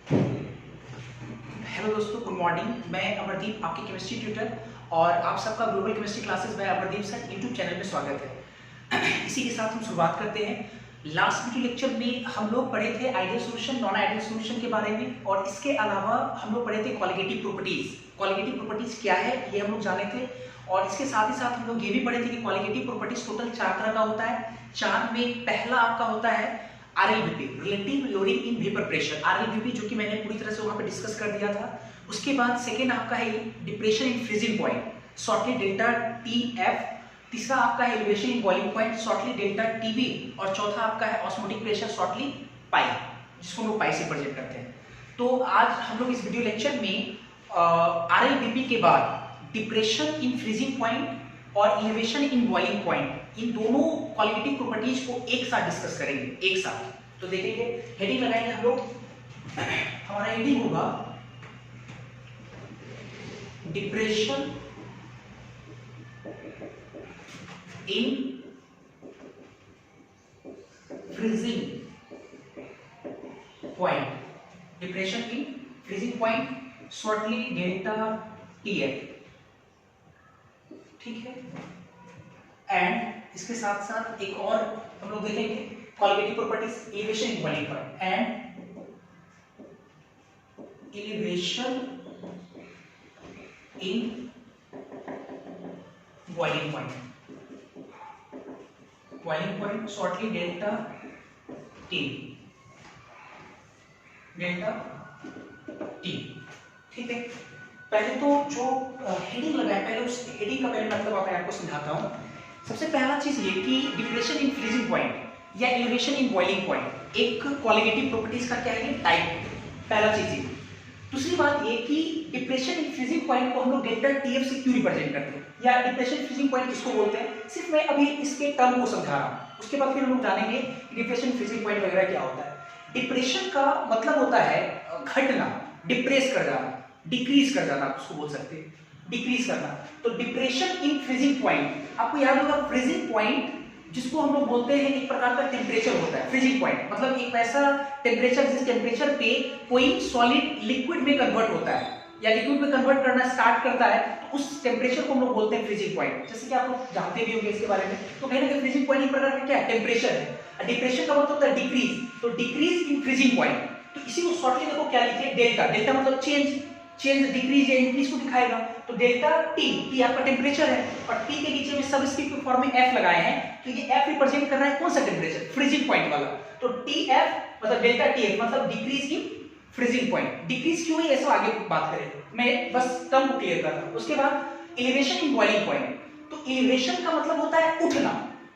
Hello दोस्तों, good morning. मैं अमरदीप, आपके केमिस्ट्री ट्यूटर, और आप सबका global chemistry classes bye Amardeep sir YouTube channel में स्वागत है। इसी के साथ हम शुरुआत करते हैं। लास्ट वीडियो लेक्चर में हम लोग पढ़े थे ideal solution, non ideal solution के बारे में, और इसके अलावा हम लोग पढ़े थे क्वालिटेटिव प्रॉपर्टीज। क्वालिटेटिव प्रॉपर्टीज क्या है ये हम लोग जाने थे, और इसके साथ ही साथ हम लोग ये भी पढ़े थे कि क्वालिटेटिव प्रॉपर्टीज टोटल 4 तरह का होता है। 4 में पहला आपका होता है RLVP, relative loading in vapour pressure, RLVP, जो कि मैंने पूरी तरह से वहां पे डिस्कस कर दिया था। उसके बाद सेकेंड आपका है depression in freezing point, shortly delta TF। तीसरा आपका है elevation in boiling point, shortly delta TB। और चौथा आपका है ऑस्मोटिक प्रेशर, शॉर्टली पाई, जिसको हम लोग पाई से प्रेजेंट करते हैं। तो आज हम लोग इस वीडियो लेक्चर में RLVP के बाद डिप्रेशन इन फ्रीजिंग पॉइंट और एलिवेशन इन बॉइलिंग पॉइंट, इन दोनों क्वालिटेटिव प्रॉपर्टीज को एक साथ डिस्कस करेंगे, एक साथ। तो देखेंगे, हेडिंग लगाएंगे हम लोग। हमारा हेडिंग होगा depression in freezing point, depression in freezing point, shortly delta TF, ठीक है। एंड इसके साथ साथ एक और हम लोग देखेंगे qualitative properties, elevation in boiling point and elevation in boiling point, boiling point shortly delta T, delta T, ठीक है। पहले तो जो हेडिंग लगाए, पहले उस हेडिंग का पहले मतलब आपको समझाता हूं। सबसे पहला चीज ये कि डिप्रेशन इन फ्रीजिंग पॉइंट या एलिवेशन इन बॉइलिंग पॉइंट एक क्वालिटेटिव प्रॉपर्टीज का क्या है, टाइप, पहला चीज ये। दूसरी बात ये कि डिप्रेशन इन फ्रीजिंग पॉइंट को हम लोग डेल्टा TF से क्यों रिप्रेजेंट करते हैं, या डिप्रेशन फ्रीजिंग पॉइंट किसको बोलते हैं, सिर्फ मैं अभी इसके टर्म को समझा रहा हूं। उसके बाद फिर हम लोग जानेंगे कि डिप्रेशन फ्रीजिंग पॉइंट वगैरह क्या होता है। डिप्रेशन का मतलब होता है घटना, डिप्रेस कर जाना, डिक्रीज कर जाना, उसको बोल सकते हैं डिक्रीज करना। तो डिप्रेशन इन फ्रीजिंग पॉइंट, आपको याद होगा फ्रीजिंग पॉइंट जिसको हम लोग बोलते हैं एक प्रकार का टेम्परेचर होता है। फ्रीजिंग पॉइंट मतलब एक ऐसा टेम्परेचर जिस टेम्परेचर पे कोई सॉलिड लिक्विड में कन्वर्ट होता है या लिक्विड में कन्वर्ट करना स्टार्ट करता है, तो उस टेम्परेचर को हम लोग बोलते हैं फ्रीजिंग पॉइंट। जैसे कि आप लोग जानते भी होंगे इसके बारे में। तो कहीं ना कहीं फ्रीजिंग पॉइंट एक प्रकार का क्या है, टेम्परेचर है। डिप्रेशन का मतलब होता है डिक्रीज, तो डिक्रीज इन फ्रीजिंग पॉइंट। तो इसी को शॉर्टली देखो क्या लिखे, डेल्टा। डेल्टा मतलब चेंज, चेंज डिक्रीज या इंक्रीज को दिखाएगा। तो डेल्टा T आपका टेम्परेचर है, और T के नीचे में सबस्क्रिप्ट के फॉर्म में F लगाए हैं, तो ये F रिप्रेजेंट कर रहा है कौन सा टेम्परेचर, फ्रीजिंग पॉइंट वाला। तो TF मतलब डेल्टा TF मतलब decrease in freezing point. Decrease क्यों है, ऐसा आगे बात करें, मैं बस टर्म को क्लियर कर रहा हूं। उसके बाद एलिवेशन इन बॉइलिंग पॉइंट, तो एलिवेशन का मतलब होता है उठना।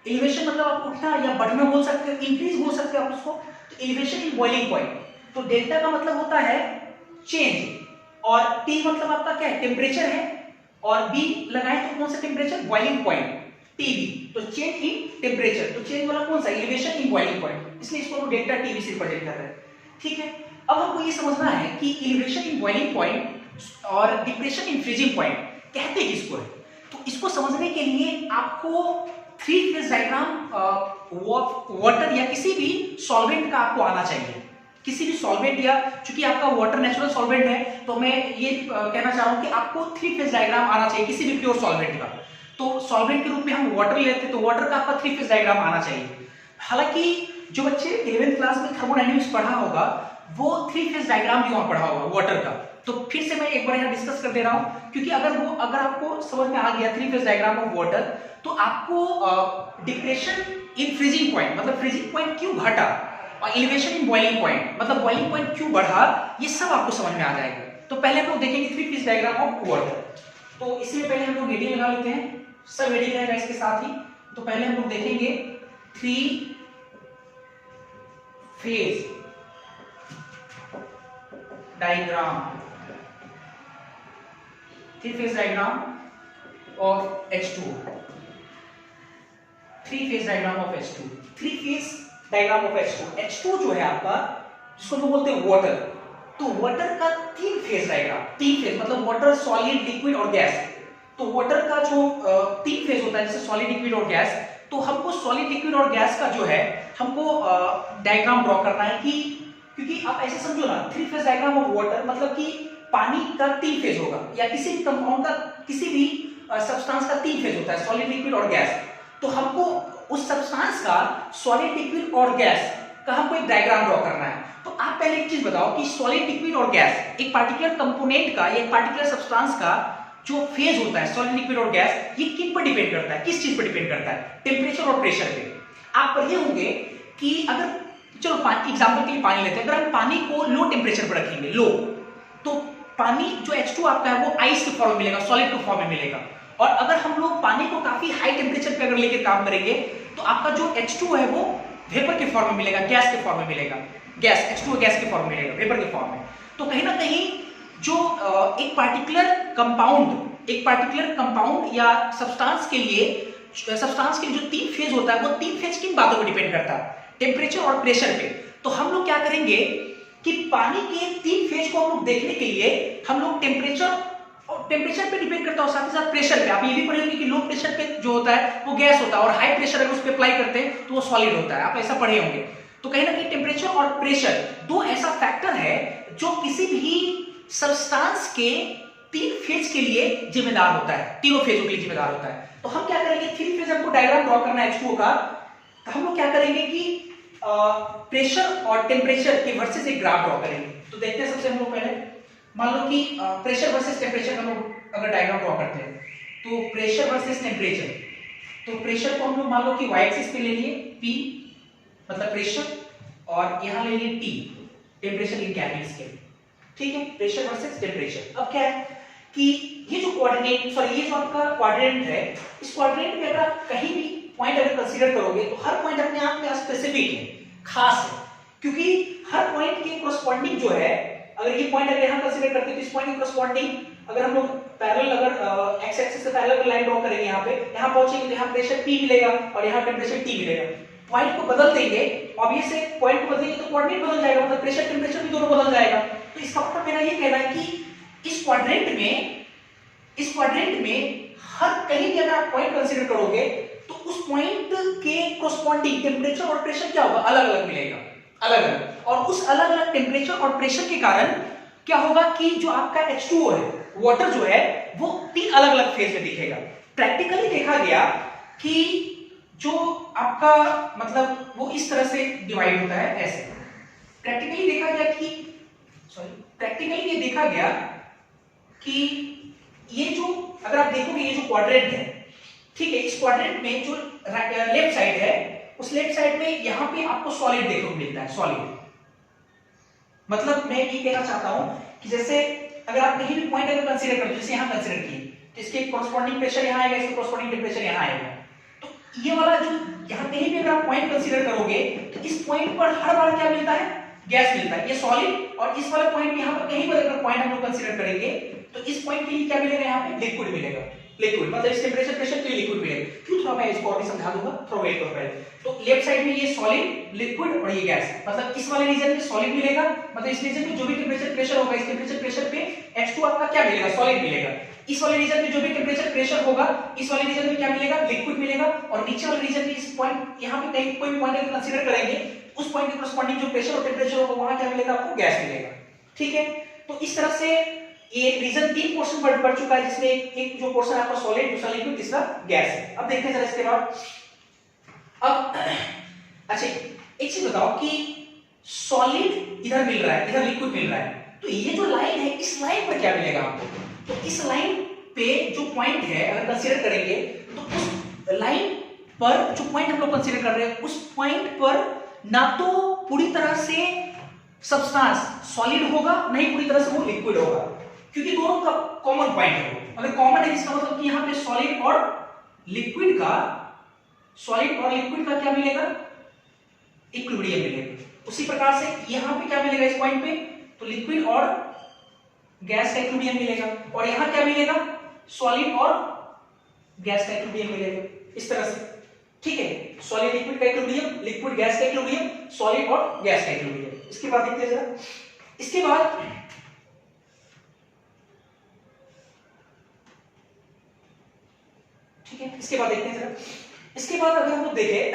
एलिवेशन मतलब आप उठना या बढ़ना बोल सकते हो, इंक्रीज बोल सकते हो आप उसको। तो एलिवेशन इन बॉइलिंग पॉइंट, तो डेल्टा का मतलब होता है चेंज, और T मतलब आपका क्या है, टेम्परेचर है, और B लगाए तो कौन सा टेम्परेचर, बॉइलिंग पॉइंट, TB। तो चेंज इन टेम्परेचर, तो चेंज वाला कौन सा, एलिवेशन इन बॉइलिंग पॉइंट, इसलिए इसको हम डेल्टा TB से रिप्रेजेंट कर रहे हैं, ठीक है। अब हमको ये समझना है कि एलिवेशन इन बॉइलिंग पॉइंट और डिप्रेशन इन फ्रीजिंग पॉइंट कहते किसको है। तो इसको समझने के लिए आपको 3 फेज डायग्राम वाटर या किसी भी सॉल्वेंट का आपको आना चाहिए। किसी भी सॉल्वेंट, या चूंकि आपका वाटर नेचुरल सॉल्वेंट है, तो मैं ये कहना चाह रहा हूं कि आपको 3 फेज डायग्राम आना चाहिए किसी भी प्योर सॉल्वेंट का। तो सॉल्वेंट के रूप में हम वाटर लेते हैं, तो वाटर का आपका 3 फेज डायग्राम आना चाहिए। हालांकि जो बच्चे 11th क्लास में थर्मोडायनेमिक्स पढ़ा होगा वो 3 फेज डायग्राम भी वहां पढ़ा होगा वाटर का। तो फिर से मैं एक बार यहाँ डिस्कस कर दे रहा हूं, क्योंकि अगर आपको समझ में आ गया 3 फेज डायग्राम ऑफ वाटर, तो आपको डिप्रेशन इन फ्रीजिंग पॉइंट मतलब फ्रीजिंग पॉइंट क्यों घटा, और एलिवेशन इन बॉइलिंग पॉइंट मतलब बॉइलिंग पॉइंट क्यों बढ़ा, ये सब आपको समझ में आ जाएगा। तो पहले हम लोग देखेंगे 3 फेज डायग्राम ऑफ वाटर। तो इसमें पहले हम लोग हेडिंग लगा लेते हैं, सब हेडिंग रहेगा इसके साथ ही। तो पहले हम लोग देखेंगे 3 phase diagram, 3 phase diagram of H2, 3 phase diagram of H2, 3 phase diagram of H2। H2 जो है आपका, जिसको हम बोलते हैं वाटर, तो वाटर का 3 फेज डायग्राम, 3 फेज मतलब वाटर, सॉलिड, लिक्विड और गैस। तो वाटर का जो 3 फेज होता है, जैसे सॉलिड, लिक्विड और गैस, तो हमको सॉलिड, लिक्विड और गैस का जो है हमको डायग्राम ड्रॉ करना है कि क्योंकि आप ऐसे समझो ना, 3 फेज डायग्राम ऑफ वाटर मतलब कि पानी का 3 फेज होगा, या किसी भी कंपाउंड का, किसी भी सब्सटेंस का 3 फेज होता है, सॉलिड, लिक्विड और गैस। तो हमको उस सब्सटेंस का सॉलिड, लिक्विड और गैस का हमको एक डायग्राम ड्रॉ करना है। तो आप पहले एक चीज बताओ कि सॉलिड, लिक्विड और गैस, एक पार्टिकुलर कंपोनेंट का, एक पार्टिकुलर सब्सटेंस का जो फेज होता है सॉलिड, लिक्विड और गैस, ये किन पर डिपेंड करता है, किस चीज पर डिपेंड करता है? टेम्परेचर और प्रेशर पे। आप पढ़े होंगे कि अगर, चलो एग्जांपल के लिए पानी लेते हैं, अगर हम पानी को लो टेम्परेचर पर रखेंगे, लो, तो पानी जो H2 आपका है वो आइस के फॉर्म में मिलेगा, सॉलिड के फॉर्म में मिलेगा। और अगर हम लोग पानी को काफी हाई टेम्परेचर पे अगर लेकर काम करेंगे तो आपका जो H2 है वो वेपर के फॉर्म में मिलेगा, गैस के फॉर्म में मिलेगा, गैस H2 गैस के फॉर्म में मिलेगा, वेपर के फॉर्म में। तो कहीं ना कहीं जो एक पार्टिकुलर कंपाउंड या सब्सटेंस के लिए जो 3 फेज होता है, वो 3 फेज किन बातों पर डिपेंड करता है? टेम्परेचर और प्रेशर पे। तो हम लोग क्या करेंगे कि पानी के 3 फेज को हम लोग देखने के लिए हम लोग टेम्परेचर पे डिपेंड करता है, साथ ही साथ प्रेशर पे। आप ये भी पढ़े होंगे कि लो प्रेशर पे जो होता है वो गैस होता है, और हाई प्रेशर अगर उस पे अप्लाई करते हैं तो वो सॉलिड होता है, आप ऐसा पढ़े होंगे। तो कहीं ना कहीं टेम्परेचर और प्रेशर दो ऐसा फैक्टर है जो किसी भी सब्सटेंस के 3 फेज के लिए जिम्मेदार होता है, तीनों फेजों के लिए जिम्मेदार होता है। तो हम क्या करेंगे, 3 फेज हमको डायग्राम ड्रॉ करना है H2O का, तो हम लोग क्या करेंगे कि प्रेशर और टेम्परेचर के वर्सेस एक ग्राफ ड्रॉ करेंगे। तो देखते हैं सबसे हम लोग पहले, मान लो कि प्रेशर वर्सेस टेम्परेचर हम लोग अगर डायग्राम ड्रॉ करते हैं, तो प्रेशर वर्सेस टेम्परेचर, तो प्रेशर को हम लोग मान लो कि y एक्सिस पे ले लिए, P मतलब प्रेशर, और यहां ले लिए T temperature in kelvin scale, ठीक है, प्रेशर वर्सेस टेम्परेचर। अब क्या है कि ये जो कोऑर्डिनेट, सॉरी ये जो आपका क्वाड्रेंट है, इस क्वाड्रेंट में अगर आप कहीं भी पॉइंट अगर कंसीडर करोगे तो हर पॉइंट अपने आप में स्पेसिफिक है, खास है, क्योंकि हर पॉइंट के कोरस्पॉन्डिंग जो है, अगर ये पॉइंट अगर यहां कंसीडर करते हैं तो इस पॉइंट के कोरस्पॉन्डिंग अगर हम लोग पैरेलल, अगर एक्स एक्सिस से पैरेलल लाइन ड्रॉ करेंगे, यहां पे यहां पहुंचेंगे तो यहां प्रेशर P मिलेगा और यहां टेम्परेचर T मिलेगा। पॉइंट को बदल देंगे, ऑब्वियस है, पॉइंट को बदलेंगे तो कोऑर्डिनेट बदल जाएगा, मतलब प्रेशर टेम्परेचर भी दोनों बदल जाएगा। तो इसका मतलब मेरा ये कहना है कि इस क्वाड्रेंट में हर कहीं भी अगर आप पॉइंट कंसीडर करोगे तो उस पॉइंट के कोरस्पॉन्डिंग टेम्परेचर और प्रेशर क्या होगा, अलग अलग मिलेगा, अलग अलग। और उस अलग अलग टेम्परेचर और प्रेशर के कारण क्या होगा कि जो आपका H2O है, वाटर जो है, वो 3 अलग अलग फेज में दिखेगा। प्रैक्टिकली देखा गया कि जो आपका मतलब वो इस तरह से डिवाइड होता है, ऐसे। प्रैक्टिकली देखा गया कि ये जो, अगर आप देखोगे ये जो क्वाड्रेंट है, ठीक है, इस क्वाड्रेंट में जो लेफ्ट साइड है, उस लेफ्ट साइड में यहां पे आपको सॉलिड देखने को मिलता है, सॉलिड। मतलब मैं ये कहना चाहता हूं कि जैसे अगर आप कहीं भी पॉइंट अगर कंसीडर करते हो, जैसे यहां कंसीडर किए, तो इसके कोरस्पॉन्डिंग प्रेशर यहां आएगा, इसके कोरस्पॉन्डिंग टेम्परेचर यहां आएगा। तो ये वाला जो यहां कहीं भी अगर आप पॉइंट कंसीडर करोगे तो इस पॉइंट पर हर बार क्या मिलता है, गैस मिलता है, ये सॉलिड। और इस वाले पॉइंट यहां पर कहीं पर अगर पॉइंट हम लोग कंसीडर करेंगे तो इस पॉइंट के लिए क्या मिलेगा, यहां पे लिक्विड मिलेगा, लिक्विड मतलब इस टेम्परेचर प्रेशर के लिए लिक्विड मिलेगा। क्यों, थोड़ा मैं इसको और भी समझा दूंगा, थोड़ा वेट करो पहले। तो लेफ्ट साइड में ये सॉलिड, लिक्विड और ये गैस, मतलब इस वाले रीजन में सॉलिड मिलेगा, मतलब इस रीजन में जो भी टेम्परेचर प्रेशर होगा, इस टेम्परेचर प्रेशर पे H2 आपका क्या मिलेगा, सॉलिड मिलेगा। इस वाले रीजन में जो भी टेम्परेचर प्रेशर होगा, इस वाले रीजन में क्या मिलेगा, लिक्विड मिलेगा। और नीचे वाले रीजन में इस पॉइंट यहां पे कहीं कोई पॉइंट अगर कंसीडर करेंगे, उस पॉइंट के कोरस्पॉन्डिंग जो प्रेशर और टेम्परेचर होगा, वहां क्या मिलेगा, आपको गैस मिलेगा, ठीक है। तो इस तरह से ये रीजन 3 पोर्शन बढ़ चुका है, जिसमें एक जो पोर्शन आपका सॉलिड, दूसरा लिक्विड, तीसरा गैस है। अब देखते हैं जरा इसके बाद। अब अच्छा एक चीज बताओ कि सॉलिड इधर मिल रहा है, इधर लिक्विड मिल रहा है, तो ये जो लाइन है, इस लाइन पर क्या मिलेगा आपको? तो इस लाइन पे जो पॉइंट है अगर कंसीडर करेंगे तो उस लाइन पर जो पॉइंट हम लोग कंसीडर कर रहे हैं, उस पॉइंट पर ना तो पूरी तरह से सब्सटेंस सॉलिड होगा, नहीं पूरी तरह से वो लिक्विड होगा, क्योंकि दोनों का कॉमन पॉइंट है। अगर कॉमन है इसका मतलब कि यहां पे सॉलिड और लिक्विड का क्या मिलेगा, इक्विलिब्रियम मिलेगा। उसी प्रकार से यहां पे क्या मिलेगा, इस पॉइंट पे तो लिक्विड और गैस का इक्विलिब्रियम मिलेगा, और यहां क्या मिलेगा, सॉलिड और गैस का इक्विलिब्रियम मिलेगा, इस तरह से, ठीक है। सॉलिड लिक्विड का इक्विलिब्रियम, लिक्विड गैस का इक्विलिब्रियम, सॉलिड और गैस का इक्विलिब्रियम। इसके बाद देखते हैं जरा, इसके बाद ठीक है, इसके बाद देखते हैं जरा। इसके बाद अगर हम लोग देखें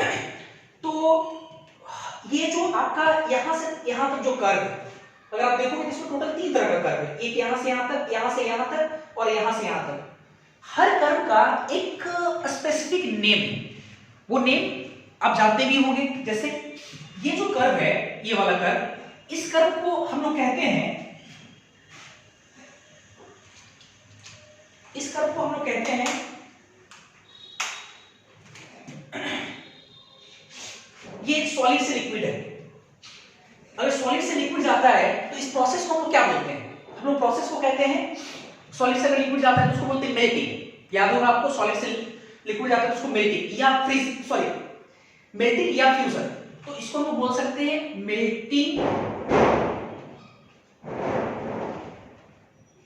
तो ये जो आपका यहां से यहां तक जो कर्व है, अगर आप देखोगे तो इसमें टोटल 3 तरह का कर्व है, एक यहां से यहां तक, यहां से यहां तक और यहां से यहां तक। हर कर्व का एक स्पेसिफिक नेम है, वो नेम आप जानते भी होंगे। जैसे ये जो कर्व है, ये वाला कर्व, इस कर्व को हम लोग कहते हैं, इस कर्व को हम लोग कहते हैं ये सॉलिड से लिक्विड है। अगर सॉलिड से लिक्विड जाता है तो इस प्रोसेस को हम लोग क्या बोलते हैं? हम लोग प्रोसेस को कहते हैं, सॉलिड से अगर लिक्विड जाता है तो उसको बोलते हैं मेल्टिंग। याद होगा आपको, सॉलिड से लिक्विड जाता है तो उसको मेल्टिंग या फ्रीज, सॉरी मेल्टिंग या फ्यूजन। तो इसको हम लोग बोल सकते हैं मेल्टिंग।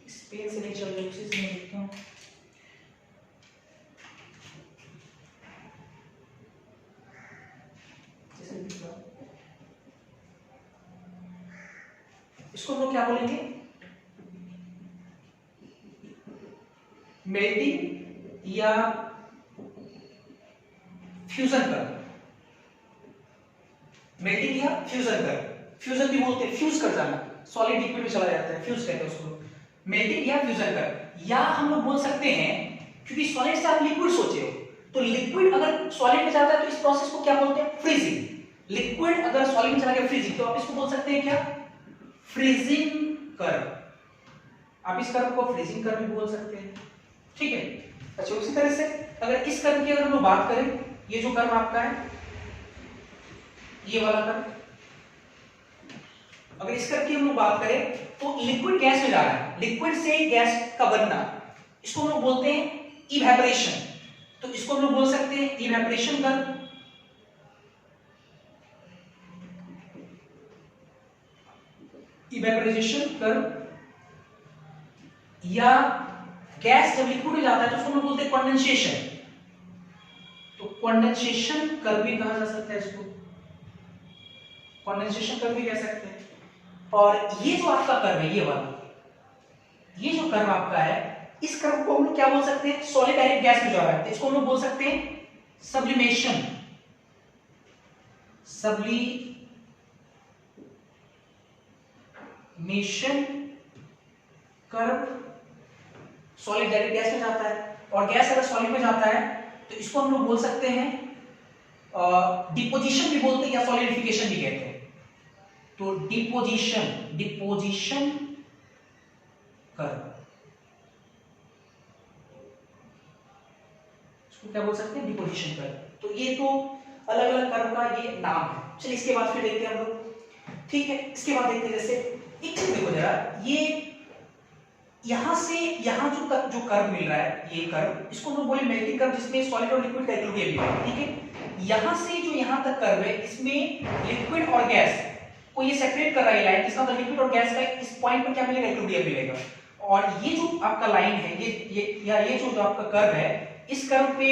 इस पेन से नहीं चल रही, उसी से मैं लिखता हूं। इसको हम लोग क्या बोलेंगे? मेल्टिंग या फ्यूजन कर्व। मेल्टिंग या फ्यूजन कर्व, फ्यूजन भी बोलते हैं, फ्यूज कर जाना, सॉलिड लिक्विड में चला जाता है, फ्यूज कहते हैं उसको। मेल्टिंग या फ्यूजन कर्व, या हम लोग बोल सकते हैं, क्योंकि सॉलिड से आप लिक्विड सोचे हो, तो लिक्विड अगर सॉलिड में जाता है तो इस प्रोसेस को क्या बोलते हैं? फ्रीजिंग। लिक्विड अगर सॉलिड में चला गया फ्रीजिंग, तो आप इसको बोल सकते हैं क्या? Freezing curve. आप इस कर्व को फ्रीजिंग कर्व भी बोल सकते हैं, ठीक है। अच्छा, उसी तरह से अगर इस कर्व की अगर हम लोग बात करें, ये जो कर्व आपका है, ये वाला कर्व, अगर इस कर्व की हम लोग बात करें तो लिक्विड गैस में जा रहा है, लिक्विड से गैस का बनना, इसको हम लोग बोलते हैं इवेपोरेशन। तो इसको हम लोग बोल सकते हैं इवेपोरेशन कर्व, इवेपोराइजेशन कर्व। या गैस जब लिक्विड में जाता है तो उसको हम लोग बोलते हैं कंडेंसेशन। तो कंडेंसेशन कर्व भी कहा जा सकता है इसको, कंडेंसेशन कर्व भी कह सकते हैं। और ये जो आपका कर्व है, ये वाला, ये जो कर्व आपका है, इस कर्व को हम लोग क्या बोल सकते हैं? सॉलिड डायरेक्ट गैस में जा रहा है, तो इसको हम लोग बोल सकते हैं sublimation. Sublimation curve, solid direct gas में जाता है, और गैस अगर सॉलिड में जाता है तो इसको हम लोग बोल सकते हैं डिपोजिशन भी बोलते हैं या सॉलिडिफिकेशन भी कहते हैं। तो डिपोजिशन कर्व, इसको क्या बोल सकते हैं? Deposition curve. तो ये तो अलग अलग कर्व का ये नाम है। चलिए इसके बाद फिर देखते हैं हम लोग, ठीक है। इसके बाद देखते हैं, जैसे एक चीज देखो जरा, ये यहां से यहां जो कर्व मिल रहा है, ये कर्व, इसको हम लोग बोले मेल्टिंग कर्व, जिसमें सॉलिड और लिक्विड का इक्विलिब्रियम है, ठीक है। यहां से जो यहां तक कर्व है, इसमें लिक्विड और गैस को ये सेपरेट कर रहा है लाइन, इसका मतलब लिक्विड और गैस का इस पॉइंट पर क्या मिलेगा? इक्विलिब्रियम मिलेगा। और ये जो आपका लाइन है, ये जो आपका कर्व है, इस कर्व पे,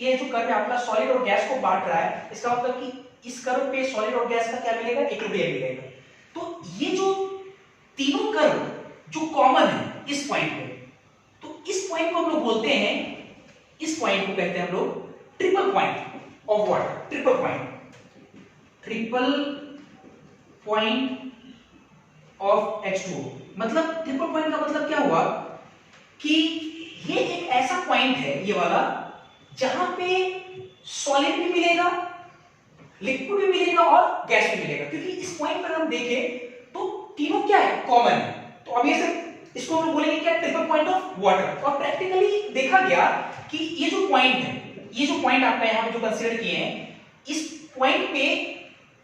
ये जो कर्व है आपका सॉलिड और गैस को बांट रहा है, इसका मतलब कि इस कर्व पे सॉलिड और गैस का क्या मिलेगा? इक्विलिब्रियम मिलेगा। तो ये जो तीनों कर्व जो कॉमन है इस पॉइंट पे, तो इस पॉइंट को हम लोग बोलते हैं, इस पॉइंट को कहते हैं हम लोग triple point of water. Triple point of H2O। मतलब ट्रिपल पॉइंट का मतलब क्या हुआ कि ये एक ऐसा पॉइंट है, ये वाला, जहां पे सॉलिड भी मिलेगा, लिक्विड भी मिलेगा और गैस भी मिलेगा। क्योंकि इस पॉइंट पर हम देखें तो तीनों क्या है? कॉमन है। तो अब ये सब इसको हम बोलेंगे क्या? Triple point of water. और प्रैक्टिकली देखा गया कि ये जो पॉइंट है, ये जो पॉइंट आपका यहां जो कंसीडर किए हैं, इस पॉइंट पे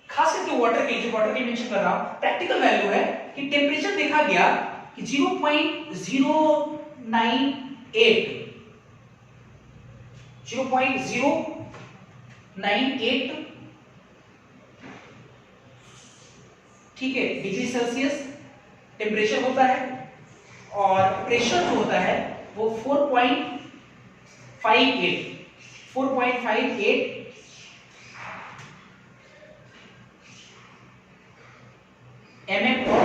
खास करके वाटर के, जो वाटर के मेंशन कर रहा हूं, प्रैक्टिकल वैल्यू है कि टेंपरेचर देखा गया कि 0.098 ठीक है डिग्री सेल्सियस टेंपरेचर होता है, और प्रेशर जो होता है वो 4.58 mm of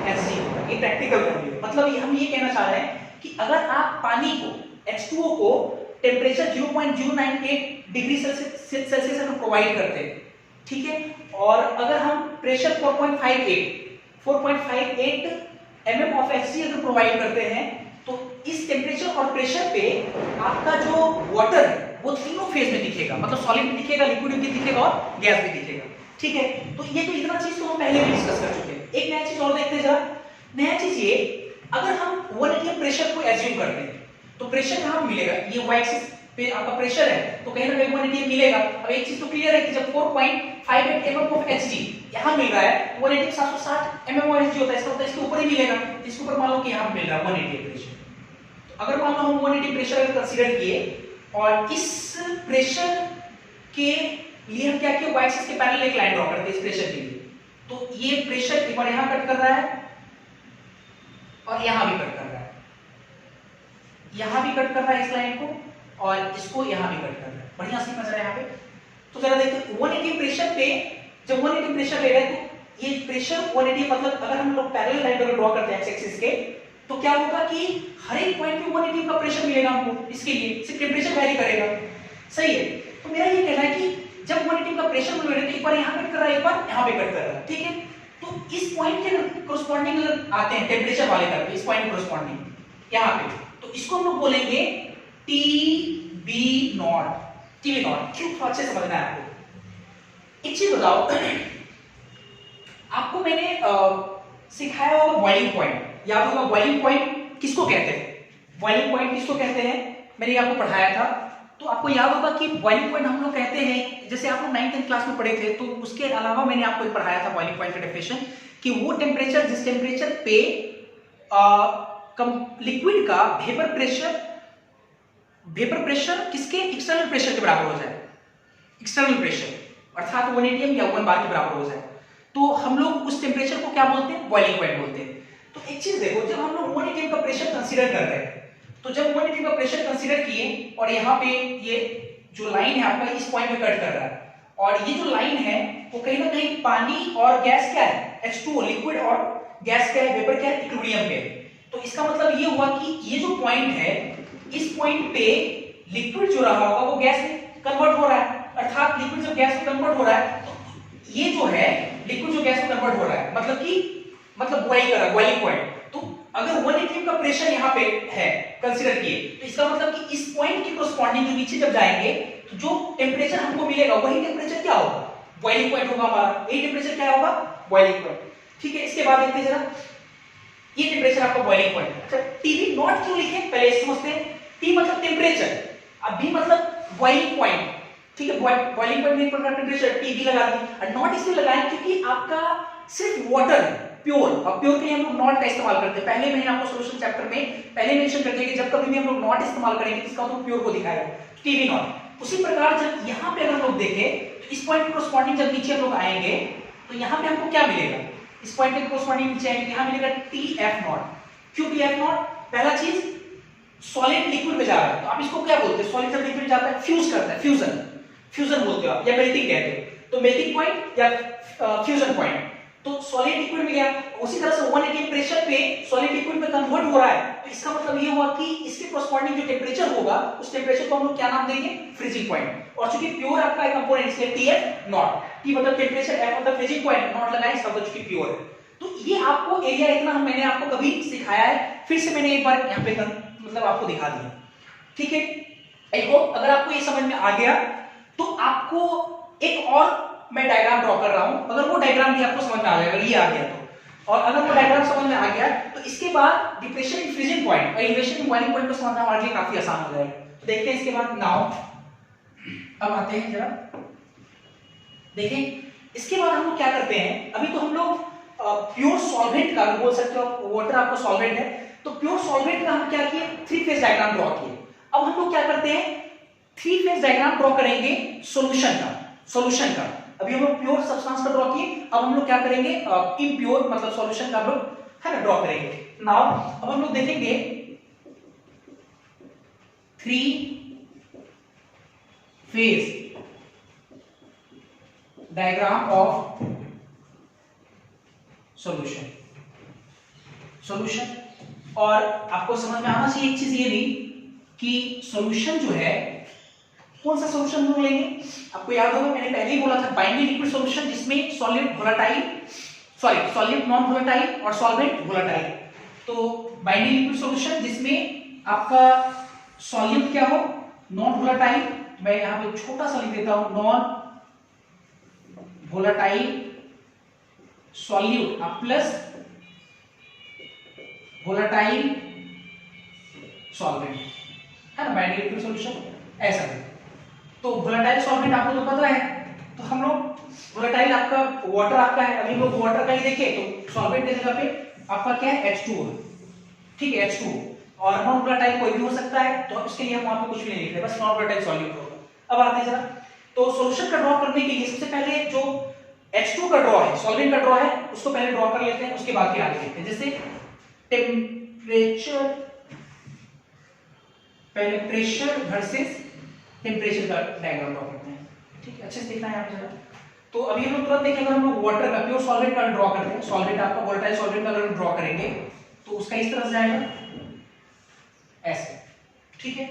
Hg होगा। ये प्रैक्टिकल वैल्यू है। मतलब हम ये कहना चाह रहे हैं कि अगर आप पानी को, H2O को टेम्परेचर 0.098 डिग्री सेल्सियस अगर प्रोवाइड करते हैं, ठीक है। और अगर हम प्रेशर 4.58 mm ऑफ Hg अगर प्रोवाइड करते हैं तो इस टेम्परेचर और प्रेशर पे आपका जो वाटर है वो तीनों फेज में दिखेगा, मतलब सॉलिड भी दिखेगा, लिक्विड भी दिखेगा और गैस भी दिखेगा, ठीक है। तो ये तो इतना चीज तो हम पहले भी डिस्कस कर चुके हैं। एक नया चीज और देखते हैं जरा। नया चीज ये, अगर हम 1 atm प्रेशर को एज्यूम करते हैं तो प्रेशर कहां मिलेगा, ये y एक्सिस पे आपका प्रेशर है तो कहीं ना कहीं 1 atm मिलेगा। अब एक चीज तो क्लियर है कि जब 4.58 mm ऑफ Hg यहां मिल रहा है, 1 atm 760 mm ऑफ Hg होता है, इसका मतलब इसके ऊपर ही मिलेगा। इसके ऊपर मान लो कि यहां मिल रहा है 1 atm प्रेशर। तो अगर मान लो हम 1 atm प्रेशर अगर कंसीडर किए और इस प्रेशर के लिए हम क्या किए, y एक्सिस के पैरेलल एक लाइन ड्रॉ करते हैं इस प्रेशर के लिए। तो ये प्रेशर एक बार यहां कट कर रहा है और यहां भी कट कर रहा है, यहां भी कट कर रहा है इस लाइन को और इसको यहां भी कट कर रहा है। बढ़िया सी नजर है यहां पे। तो जरा देखते 1 atm प्रेशर पे, जब 1 atm प्रेशर ले रहे हैं तो ये प्रेशर 1 atm मतलब अगर हम लोग पैरेलल लाइन अगर ड्रॉ करते हैं x एक्सिस के तो क्या होगा कि हर एक पॉइंट पे 1 atm का प्रेशर मिलेगा हमको। इसके लिए सिर्फ टेंपरेचर वैरी करेगा, सही है। तो मेरा ये कहना है कि जब 1 atm का प्रेशर मिल रहा है तो एक बार यहां कट कर रहा है, एक बार यहां पे कट कर रहा है, ठीक है। तो इस पॉइंट के कोरस्पॉन्डिंग अगर आते हैं टेंपरेचर वाले कर्व पे, इस पॉइंट कोरस्पॉन्डिंग यहां पे, तो इसको हम लोग बोलेंगे TB0। TB0 क्यों, थोड़ा अच्छे समझना है आपको। एक चीज बताओ, आपको मैंने सिखाया होगा बॉइलिंग पॉइंट, याद होगा बॉइलिंग पॉइंट किसको कहते हैं, बॉइलिंग पॉइंट किसको कहते हैं, मैंने आपको पढ़ाया था। तो आपको याद होगा कि बॉइलिंग पॉइंट हम लोग कहते हैं, जैसे आप लोग 9th क्लास में पढ़े थे, तो उसके अलावा मैंने आपको पढ़ाया था बॉइलिंग पॉइंट का डेफिनेशन कि वो टेम्परेचर जिस टेम्परेचर पे लिक्विड का वेपर प्रेशर किसके एक्सटर्नल प्रेशर के बराबर हो जाए, एक्सटर्नल प्रेशर अर्थात 1 atm या 1 बार के बराबर हो जाए, तो हम लोग उस टेम्परेचर को क्या बोलते हैं, बॉइलिंग पॉइंट बोलते हैं। तो एक चीज देखो, जब हम लोग 1 atm का प्रेशर कंसीडर कर रहे हैं, तो जब 1 atm का प्रेशर कंसीडर किए और यहाँ पे ये जो लाइन है आपका इस पॉइंट पे कट कर रहा है और ये जो लाइन है वो कहीं ना कहीं पानी और गैस क्या है, H2O लिक्विड और गैस क्या है, वेपर क्या है, इक्विलिब्रियम पे। तो इसका मतलब ये हुआ कि ये जो पॉइंट है, इस पॉइंट पे लिक्विड जो रहा होगा वो गैस में कन्वर्ट हो रहा है, अर्थात लिक्विड जब गैस में कन्वर्ट हो रहा है तो ये जो है लिक्विड जो गैस में कन्वर्ट हो रहा है मतलब बॉइल कर रहा है, बॉइलिंग पॉइंट। तो अगर 1 atm का प्रेशर यहाँ पे है कंसीडर किए, तो इसका मतलब कि इस पॉइंट के कोरस्पॉन्डिंग जो नीचे जब जाएंगे तो जो टेम्परेचर हमको मिलेगा वही टेम्परेचर क्या होगा, बॉइलिंग पॉइंट होगा हमारा। यही टेम्परेचर क्या होगा, बॉइलिंग पॉइंट, ठीक है। इसके बाद देखते हैं जरा, ये टेम्परेचर आपका बॉइलिंग पॉइंट। अच्छा TB0 क्यों लिखे, पहले समझते हैं। T मतलब टेम्परेचर, अब B मतलब बॉइलिंग पॉइंट, ठीक है। बॉइलिंग पॉइंट में एक प्रकार टेम्परेचर TB लगा दी, और नॉट इसलिए लगाएं क्योंकि आपका सिर्फ वाटर है, प्योर। अब प्योर के लिए हम लोग नॉट का इस्तेमाल करते हैं। पहले मैंने आपको सॉल्यूशन चैप्टर में पहले मेंशन कर दिया कि जब कभी भी हम लोग नॉट इस्तेमाल करेंगे इसका मतलब प्योर को दिखाएगा, TB0। उसी प्रकार जब यहाँ पे अगर हम लोग देखें तो इस पॉइंट के कोरस्पॉन्डिंग जब नीचे हम लोग आएंगे तो यहाँ पे हमको क्या मिलेगा, इस पॉइंट के कोरस्पॉन्डिंग नीचे आएंगे यहाँ मिलेगा TF0। क्यों TF0, पहला चीज सॉलिड लिक्विड में जा रहा है, तो आप इसको क्या बोलते हैं, सॉलिड जब लिक्विड में जाता है फ्यूज करता है, फ्यूजन बोलते हो आप या मेल्टिंग कहते हो। तो मेल्टिंग पॉइंट या फ्यूजन पॉइंट, तो सॉलिड लिक्विड में गया। उसी तरह से 1 atm प्रेशर पे सॉलिड लिक्विड में कन्वर्ट हो रहा है, तो इसका मतलब ये हुआ कि इसके कोरस्पॉन्डिंग जो टेम्परेचर होगा उस टेम्परेचर को हम लोग क्या नाम देंगे, फ्रीजिंग पॉइंट। और चूंकि प्योर आपका एक कंपोनेंट इसलिए TF0, T मतलब टेम्परेचर, F मतलब फ्रीजिंग पॉइंट, नॉट लगाएं इसका मतलब चूंकि प्योर है। तो ये आपको एरिया इतना मैंने आपको कभी सिखाया है, फिर से मैंने एक बार यहाँ पे मतलब आपको दिखा दिया, ठीक है। आई होप अगर आपको ये समझ में आ गया तो आपको एक और मैं डायग्राम ड्रॉ कर रहा हूं, अगर वो डायग्राम भी आपको समझ में आ गया, अगर ये आ गया तो, और अगर वो डायग्राम समझ में आ गया तो इसके बाद डिप्रेशन इन फ्रीजिंग पॉइंट और इन्वेशन इन बॉइलिंग पॉइंट को समझना हमारे लिए काफी आसान हो जाएगा। तो देखते हैं इसके बाद नाउ, अब आते हैं जरा देखें इसके बाद हम लोग क्या करते हैं। अभी तो हम लोग प्योर सॉल्वेंट का बोल सकते हो, वाटर आपको सॉल्वेंट है, तो प्योर सॉल्वेंट का हम क्या किए, 3 फेज डायग्राम ड्रॉ किए। अब हम लोग क्या करते हैं, 3 फेज डायग्राम ड्रॉ करेंगे सॉल्यूशन का। अभी हम लोग प्योर सब्सटेंस का ड्रॉ किए, अब हम लोग क्या करेंगे, इम्प्योर मतलब सॉल्यूशन का हम लोग है ना ड्रॉ करेंगे। नाउ अब हम लोग देखेंगे 3 फेज डायग्राम ऑफ सॉल्यूशन। और आपको समझ में आना चाहिए एक चीज ये भी कि सॉल्यूशन जो है कौन सा सॉल्यूशन हम लोग लेंगे? आपको याद होगा मैंने पहले ही बोला था बाइंडिंग लिक्विड सॉल्यूशन, जिसमें solid volatile, solid non volatile और सॉल्वेंट वोलेटाइल। तो बाइंडिंग लिक्विड सॉल्यूशन जिसमें आपका सॉल्यूट क्या हो, नॉन वोलेटाइल, मैं यहां पे छोटा सा लिख देता हूं, non volatile solute plus volatile solvent, है ना, बाइंडिंग लिक्विड सॉल्यूशन ऐसा है। तो वोलेटाइल सॉल्वेंट आपको तो पता है, तो हम लोग वोलेटाइल आपका वाटर आपका है, अभी लोग वाटर का ही देखें तो सॉल्वेंट की जगह पे आपका क्या है, H2O, ठीक है, H2O, और नॉन वोलेटाइल कोई भी हो सकता है, तो इसके लिए हम वहां पे कुछ भी नहीं लिख रहे, बस नॉन वोलेटाइल सॉल्यूट होगा। अब आते हैं जरा, तो सॉल्यूशन का ड्रॉ करने के लिए सबसे पहले जो H2 का ड्रॉ है, सॉल्वेंट का ड्रॉ है, उसको पहले ड्रॉ कर लेते हैं, उसके बाद फिर आगे देखते हैं। जैसे टेम्परेचर, पहले प्रेशर वर्सेस टेम्परेचर का डायग्राम ड्रॉ करते हैं, ठीक है, अच्छे से देखना है यहाँ पे जरा। तो अभी हम लोग तुरंत देखेंगे, हम लोग वाटर का प्योर सॉल्वेंट का ड्रॉ करते हैं, सॉल्वेंट आपका वोलेटाइल सॉल्वेंट का अगर ड्रॉ करेंगे तो उसका इस तरह से जाएगा, ऐसे, ठीक है,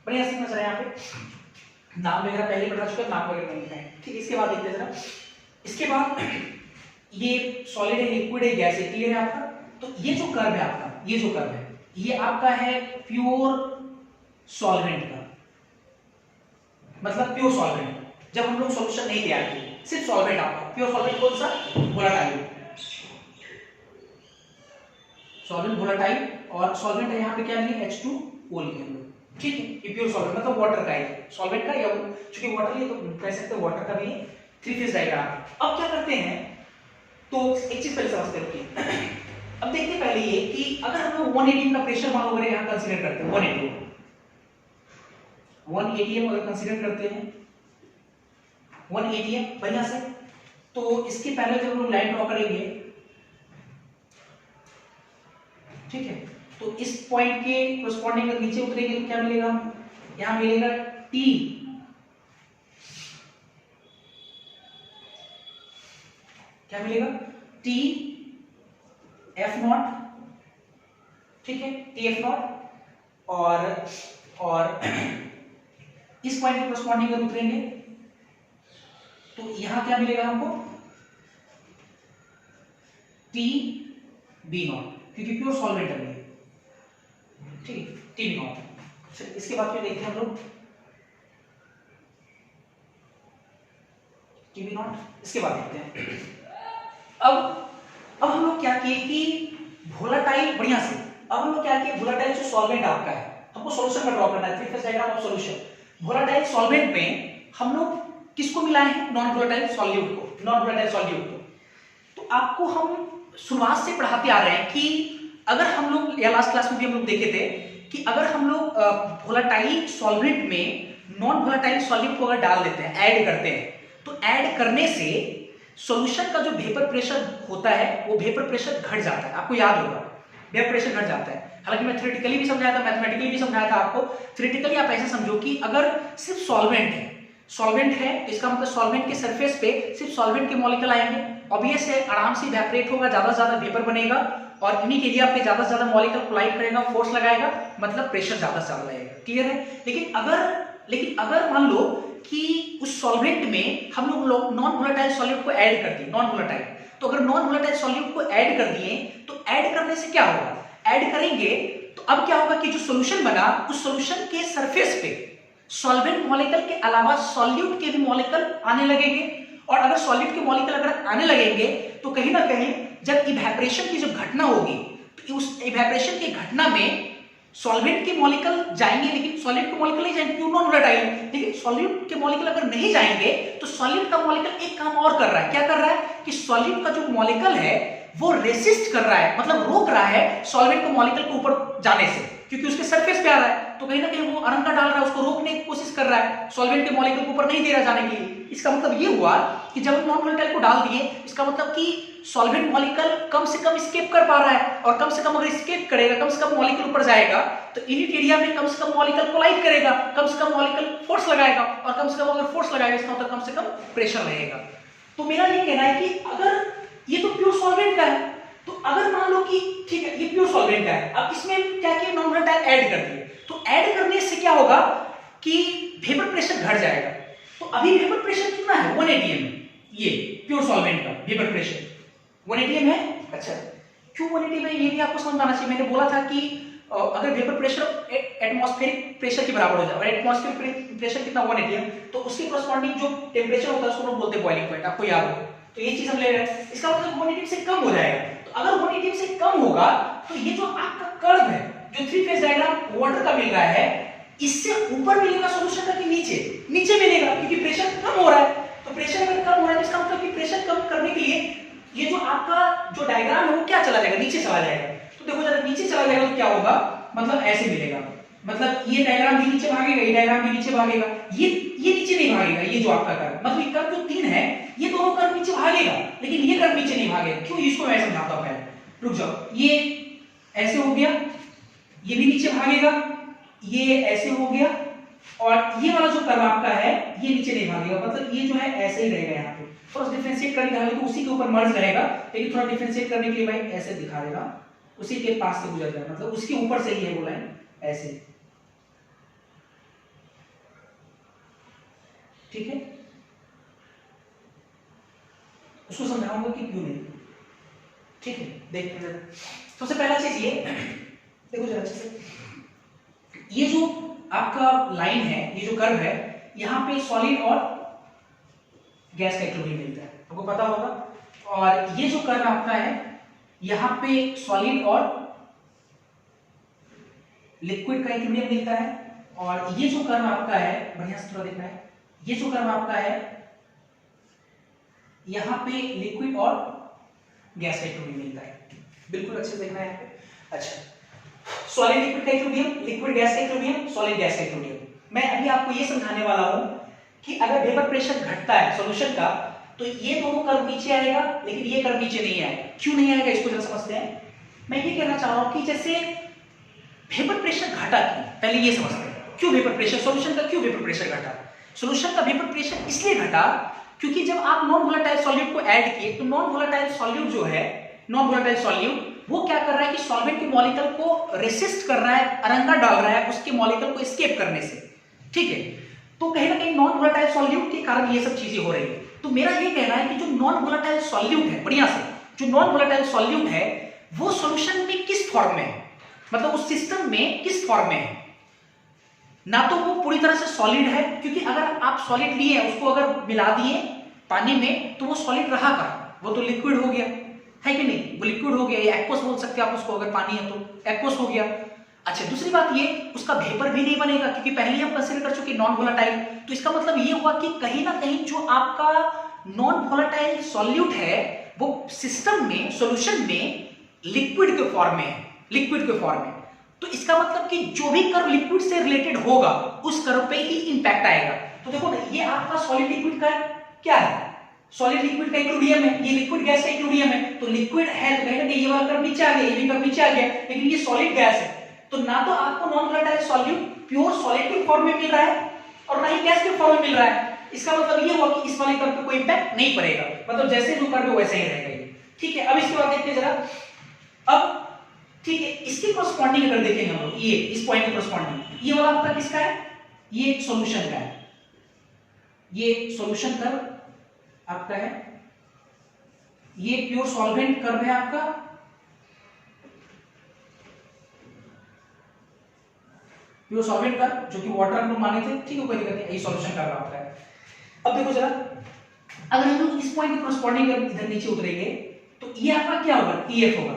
बढ़िया सी नजर है यहाँ पे, नाम वगैरह पहले पढ़ा चुका, नाम वगैरह नहीं लिखा है, ठीक है। इसके बाद देखते हैं जरा, इसके बाद ये सॉलिड है, लिक्विड है, गैस है, क्लियर है आपका। तो ये जो कर्व है आपका, ये जो कर्व है, ये आपका है प्योर सॉल्वेंट का, मतलब प्योर सॉल्वेंट, जब हम लोग सॉल्यूशन नहीं तैयार किए, सिर्फ सॉल्वेंट आपका, प्योर सॉल्वेंट कौन सा, वोलेटाइल, सॉल्वेंट वोलेटाइल, और सॉल्वेंट है यहाँ पे क्या लिए, H2O लिए हम लोग, ठीक है, ये प्योर सॉल्वेंट मतलब वाटर का है, सॉल्वेंट का, या चूंकि वाटर लिए तो कह सकते हैं वाटर का भी थ्री फेज डायग्राम। अब क्या करते हैं, तो एक चीज पहले समझते हैं, अब देखते पहले ये कि अगर हम लोग 1 atm का प्रेशर मान लो अगर यहाँ कंसीडर करते हैं, 1 atm अगर कंसीडर करते हैं 1 atm बढ़िया से, तो इसके पहले जब हम लोग लाइन ड्रॉ करेंगे, ठीक है, तो इस पॉइंट के कोरस्पॉन्डिंग अगर नीचे उतरेंगे तो क्या मिलेगा, यहां मिलेगा T, क्या मिलेगा, T F0, ठीक है, T F0, और इस पॉइंट के कोरस्पॉन्डिंग अगर उतरेंगे तो यहां क्या मिलेगा हमको, T B0, क्योंकि प्योर सॉल्वेंट है, ठीक है, T B0। इसके बाद फिर देखते हैं हम लोग T B0, इसके बाद देखते हैं अब हम लोग क्या किए कि वोलेटाइल, बढ़िया से, अब हम लोग क्या किए, वोलेटाइल जो सॉल्वेंट आपका है, हमको सॉल्यूशन का ड्रॉ करना है, three phase diagram of solution, volatile solvent में हम लोग किसको मिलाए हैं, नॉन वोलेटाइल सॉल्यूट को, नॉन वोलेटाइल सॉल्यूट को। तो आपको हम शुरुआत से पढ़ाते आ रहे हैं कि अगर हम लोग, या लास्ट क्लास में भी हम लोग देखे थे कि अगर हम लोग वोलेटाइल सॉल्वेंट में नॉन वोलेटाइल सॉल्यूट को अगर डाल देते हैं, ऐड करते हैं, तो ऐड करने से सॉल्यूशन का जो वेपर प्रेशर होता है वो वेपर प्रेशर घट जाता है, आपको याद होगा, वेपर प्रेशर घट जाता है। हालांकि मैं थ्योरेटिकली भी समझाया था, मैथमेटिकली भी समझाया था आपको। थ्योरेटिकली आप ऐसे समझो कि अगर सिर्फ सॉल्वेंट है तो इसका मतलब सॉल्वेंट के सरफेस पे सिर्फ सॉल्वेंट के मॉलिक्यूल आएंगे, ऑब्वियस है, आराम से इवेपोरेट होगा, ज्यादा से ज्यादा वेपर बनेगा, और इन्हीं के एरिया पे ज्यादा से ज्यादा मॉलिक्यूल कोलाइड करेगा, फोर्स लगाएगा, मतलब प्रेशर ज्यादा से ज्यादा लगेगा, क्लियर है। लेकिन अगर मान लो कि उस सॉल्वेंट में हम लोग नॉन वोलेटाइल सॉल्यूट को ऐड कर दिए, नॉन वोलेटाइल, तो अगर नॉन वोलेटाइल सॉल्यूट को ऐड कर दिए तो ऐड करने से क्या होगा, ऐड करेंगे तो अब क्या होगा कि जो सॉल्यूशन बना, उस सॉल्यूशन के सरफेस पे सॉल्वेंट मॉलिक्यूल के अलावा सॉल्यूट के भी मॉलिक्यूल आने लगेंगे, और अगर सॉल्यूट के मॉलिक्यूल अगर आने लगेंगे तो कहीं ना कहीं जब इवेपोरेशन की जो घटना होगी, तो उस इवेपोरेशन की घटना में सॉल्वेंट के मॉलिक्यूल जाएंगे, लेकिन सॉल्यूट के मॉलिक्यूल नहीं जाएंगे, क्यों, नॉन वोलेटाइल है। लेकिन सॉल्यूट के मॉलिक्यूल अगर नहीं जाएंगे तो सॉल्यूट का मॉलिक्यूल एक काम और कर रहा है, क्या कर रहा है कि सॉल्यूट का जो मॉलिक्यूल है वो रेसिस्ट कर रहा है, मतलब रोक रहा है सॉल्वेंट के मॉलिक्यूल को ऊपर जाने से, क्योंकि उसके सरफेस पे आ रहा है, तो कहीं ना कहीं वो अरंगा डाल रहा है, उसको रोकने की कोशिश कर रहा है, सॉल्वेंट के मॉलिक्यूल को ऊपर नहीं दे रहा जाने के लिए। इसका मतलब ये हुआ कि जब हम नॉन वोलेटाइल को डाल दिए, इसका मतलब कि सॉल्वेंट मॉलिक्यूल कम से कम स्केप कर पा रहा है, और कम से कम अगर स्केप करेगा, कम से कम मॉलिक्यूल ऊपर जाएगा, तो इनिट एरिया में कम से कम मॉलिक्यूल कोलाइड करेगा, कम से कम मॉलिक्यूल फोर्स लगाएगा, और कम से कम अगर फोर्स लगाएगा इसका मतलब कम से कम प्रेशर रहेगा। तो मेरा ये कहना है कि अगर ये तो प्योर सॉल्वेंट का है, तो अगर मान लो कि ठीक है ये प्योर सॉल्वेंट है, अब इसमें क्या किया, नॉन वोलेटाइल ऐड कर दिए, तो ऐड करने से क्या होगा कि वेपर प्रेशर घट जाएगा। तो अभी वेपर प्रेशर कितना है 180 एम, ये प्योर सॉल्वेंट का वेपर प्रेशर 180 एम है। अच्छा क्यों 180 है ये भी आपको समझ आना चाहिए। मैंने बोला था कि अगर वेपर प्रेशर एटमॉस्फेरिक प्रेशर के बराबर हो जाए और एटमॉस्फेरिक प्रेशर कितना 180 है तो उसके कॉरस्पॉन्डिंग जो टेंपरेचर होता है उसको हम बोलते हैं बॉइलिंग पॉइंट, आपको याद हो। तो ये चीज हम ले रहे हैं, इसका मतलब 180 से कम हो जाएगा। तो अगर 180 से कम होगा तो ये जो आपका कर्व है जो थ्री फेज डायग्राम वाटर का मिल रहा है इससे ऊपर मिलेगा सॉल्यूशन का कि नीचे? नीचे मिलेगा क्योंकि प्रेशर कम हो रहा है। तो प्रेशर अगर कम हो रहा है इसका मतलब कि प्रेशर कम करने के लिए ये जो आपका जो डायग्राम है वो क्या चला जाएगा? नीचे चला जाएगा। तो देखो जरा नीचे चला जाएगा तो क्या होगा, मतलब ऐसे मिलेगा, मतलब ये डायग्राम भी नीचे भागेगा, ये डायग्राम भी नीचे भागेगा, ये नीचे नहीं भागेगा। ये जो आपका कर्व मतलब ये कर्व जो 3 है ये दोनों कर्व नीचे भागेगा लेकिन ये कर्व नीचे नहीं भागेगा। क्यों? इसको मैं समझाता हूं पहले, रुक जाओ। ये ऐसे हो गया, ये भी नीचे भागेगा, ये ऐसे हो गया और ये वाला जो कर्व आपका है ये नीचे नहीं भागेगा, मतलब ये जो है ऐसे ही रहेगा। यहाँ पे थोड़ा डिफरेंशिएट करने तो उसी के ऊपर मर्ज रहेगा लेकिन थोड़ा डिफरेंशिएट करने के लिए भाई ऐसे दिखा देगा, उसी के पास से गुजर जाएगा, मतलब उसके ऊपर से ही है वो लाइन ऐसे, ठीक है। उसको समझाऊंगा कि क्यों नहीं, ठीक है। देखते हैं सबसे पहला चीज ये देखो जरा अच्छे से, ये जो आपका लाइन है, ये जो कर्व है, यहाँ पे सॉलिड और गैस का इक्विलिब्रियम मिलता है, आपको पता होगा। और ये जो कर्व आपका है यहाँ पे सॉलिड और लिक्विड का इक्विलिब्रियम मिलता है। और ये जो कर्व आपका है, बढ़िया से थोड़ा देखना है, ये जो कर्व आपका है यहाँ पे लिक्विड और गैस का इक्विलिब्रियम मिलता है, बिल्कुल अच्छे से देखना है यहाँ पे। अच्छा सॉलिड लिक्विड का इक्विलिब्रियम, लिक्विड गैस का इक्विलिब्रियम, सॉलिड गैस का इक्विलिब्रियम। मैं अभी आपको ये समझाने वाला हूं कि अगर वेपर प्रेशर घटता है सॉल्यूशन का तो ये दोनों कर्व नीचे आएगा लेकिन ये कर्व नीचे नहीं आएगा। क्यों नहीं आएगा इसको जरा समझते हैं। मैं ये कहना चाह रहा हूं कि जैसे वेपर प्रेशर घटा, पहले ये समझते हैं क्यों वेपर प्रेशर, सॉल्यूशन का क्यों वेपर प्रेशर घटा। सॉल्यूशन का वेपर प्रेशर इसलिए घटा क्योंकि जब आप नॉन वोलेटाइल सॉल्यूट को ऐड किए तो नॉन वोलेटाइल सॉल्यूट जो है, नॉन वोलेटाइल सॉल्यूट वो क्या कर रहा है कि सॉल्वेंट के मॉलिक्यूल को रेसिस्ट कर रहा है, अरंगा डाल रहा है उसके मॉलिक्यूल को एस्केप करने से, ठीक है। तो कहीं ना कहीं नॉन वोलेटाइल सॉल्यूट के कारण ये सब चीजें हो रही है। तो मेरा ये कहना है कि जो नॉन वोलेटाइल सॉल्यूट है, बढ़िया से, जो नॉन वोलेटाइल सॉल्यूट है वो सॉल्यूशन में किस फॉर्म में है, मतलब उस सिस्टम में किस फॉर्म में है। ना तो वो पूरी तरह से सॉलिड है, क्योंकि अगर आप सॉलिड लिए उसको अगर मिला दिए पानी में तो वो सॉलिड रहा का, वो तो लिक्विड हो गया, है कि नहीं, वो लिक्विड हो गया, या एक्वस बोल सकते हैं आप उसको, अगर पानी है तो एक्वस हो गया। अच्छा दूसरी बात ये, उसका वेपर भी नहीं बनेगा क्योंकि पहले हम कंसीडर कर चुके नॉन वोलेटाइल। तो इसका मतलब ये हुआ कि कहीं ना कहीं जो आपका नॉन वोलेटाइल सॉल्यूट है वो सिस्टम में, सॉल्यूशन में लिक्विड के फॉर्म में है, लिक्विड के फॉर्म में। तो इसका मतलब कि जो भी कर्व लिक्विड से रिलेटेड होगा उस कर्व पे ही इंपैक्ट आएगा। तो देखो ना, ये आपका सॉलिड लिक्विड का क्या है, सॉलिड लिक्विड का इक्विलिब्रियम है, ये लिक्विड गैस का इक्विलिब्रियम है। तो लिक्विड है तो कहीं ना कहीं ये वाला कर्व नीचे आ गया, ये भी कर्व नीचे आ गया, लेकिन ये सॉलिड गैस है तो ना तो आपको non volatile solute pure solid के फॉर्म में मिल रहा है और ना ही गैस के फॉर्म में मिल रहा है। इसका मतलब ये हुआ कि इस वाले कर्व पे कोई इंपैक्ट नहीं पड़ेगा, मतलब जैसे जो कर्व है वैसे ही रहेगा, ठीक है। अब इसके बाद देखते हैं जरा, अब ठीक है, इसके कॉरस्पॉन्डिंग अगर देखेंगे हम लोग, ये इस पॉइंट के कॉरस्पॉन्डिंग, ये वाला आपका किसका है, ये सॉल्यूशन का है, ये सॉल्यूशन कर्व आपका है, ये प्योर सॉल्वेंट कर्व है आपका, प्योर सॉल्वेंट कर्व जो कि वाटर हम लोग माने थे, ठीक है, कोई दिक्कत नहीं, ये सॉल्यूशन कर्व आपका है। अब देखो जरा, अगर हम लोग इस पॉइंट के कॉरस्पॉन्डिंग इधर नीचे उतरेंगे तो ये आपका क्या होगा, टीएफ होगा,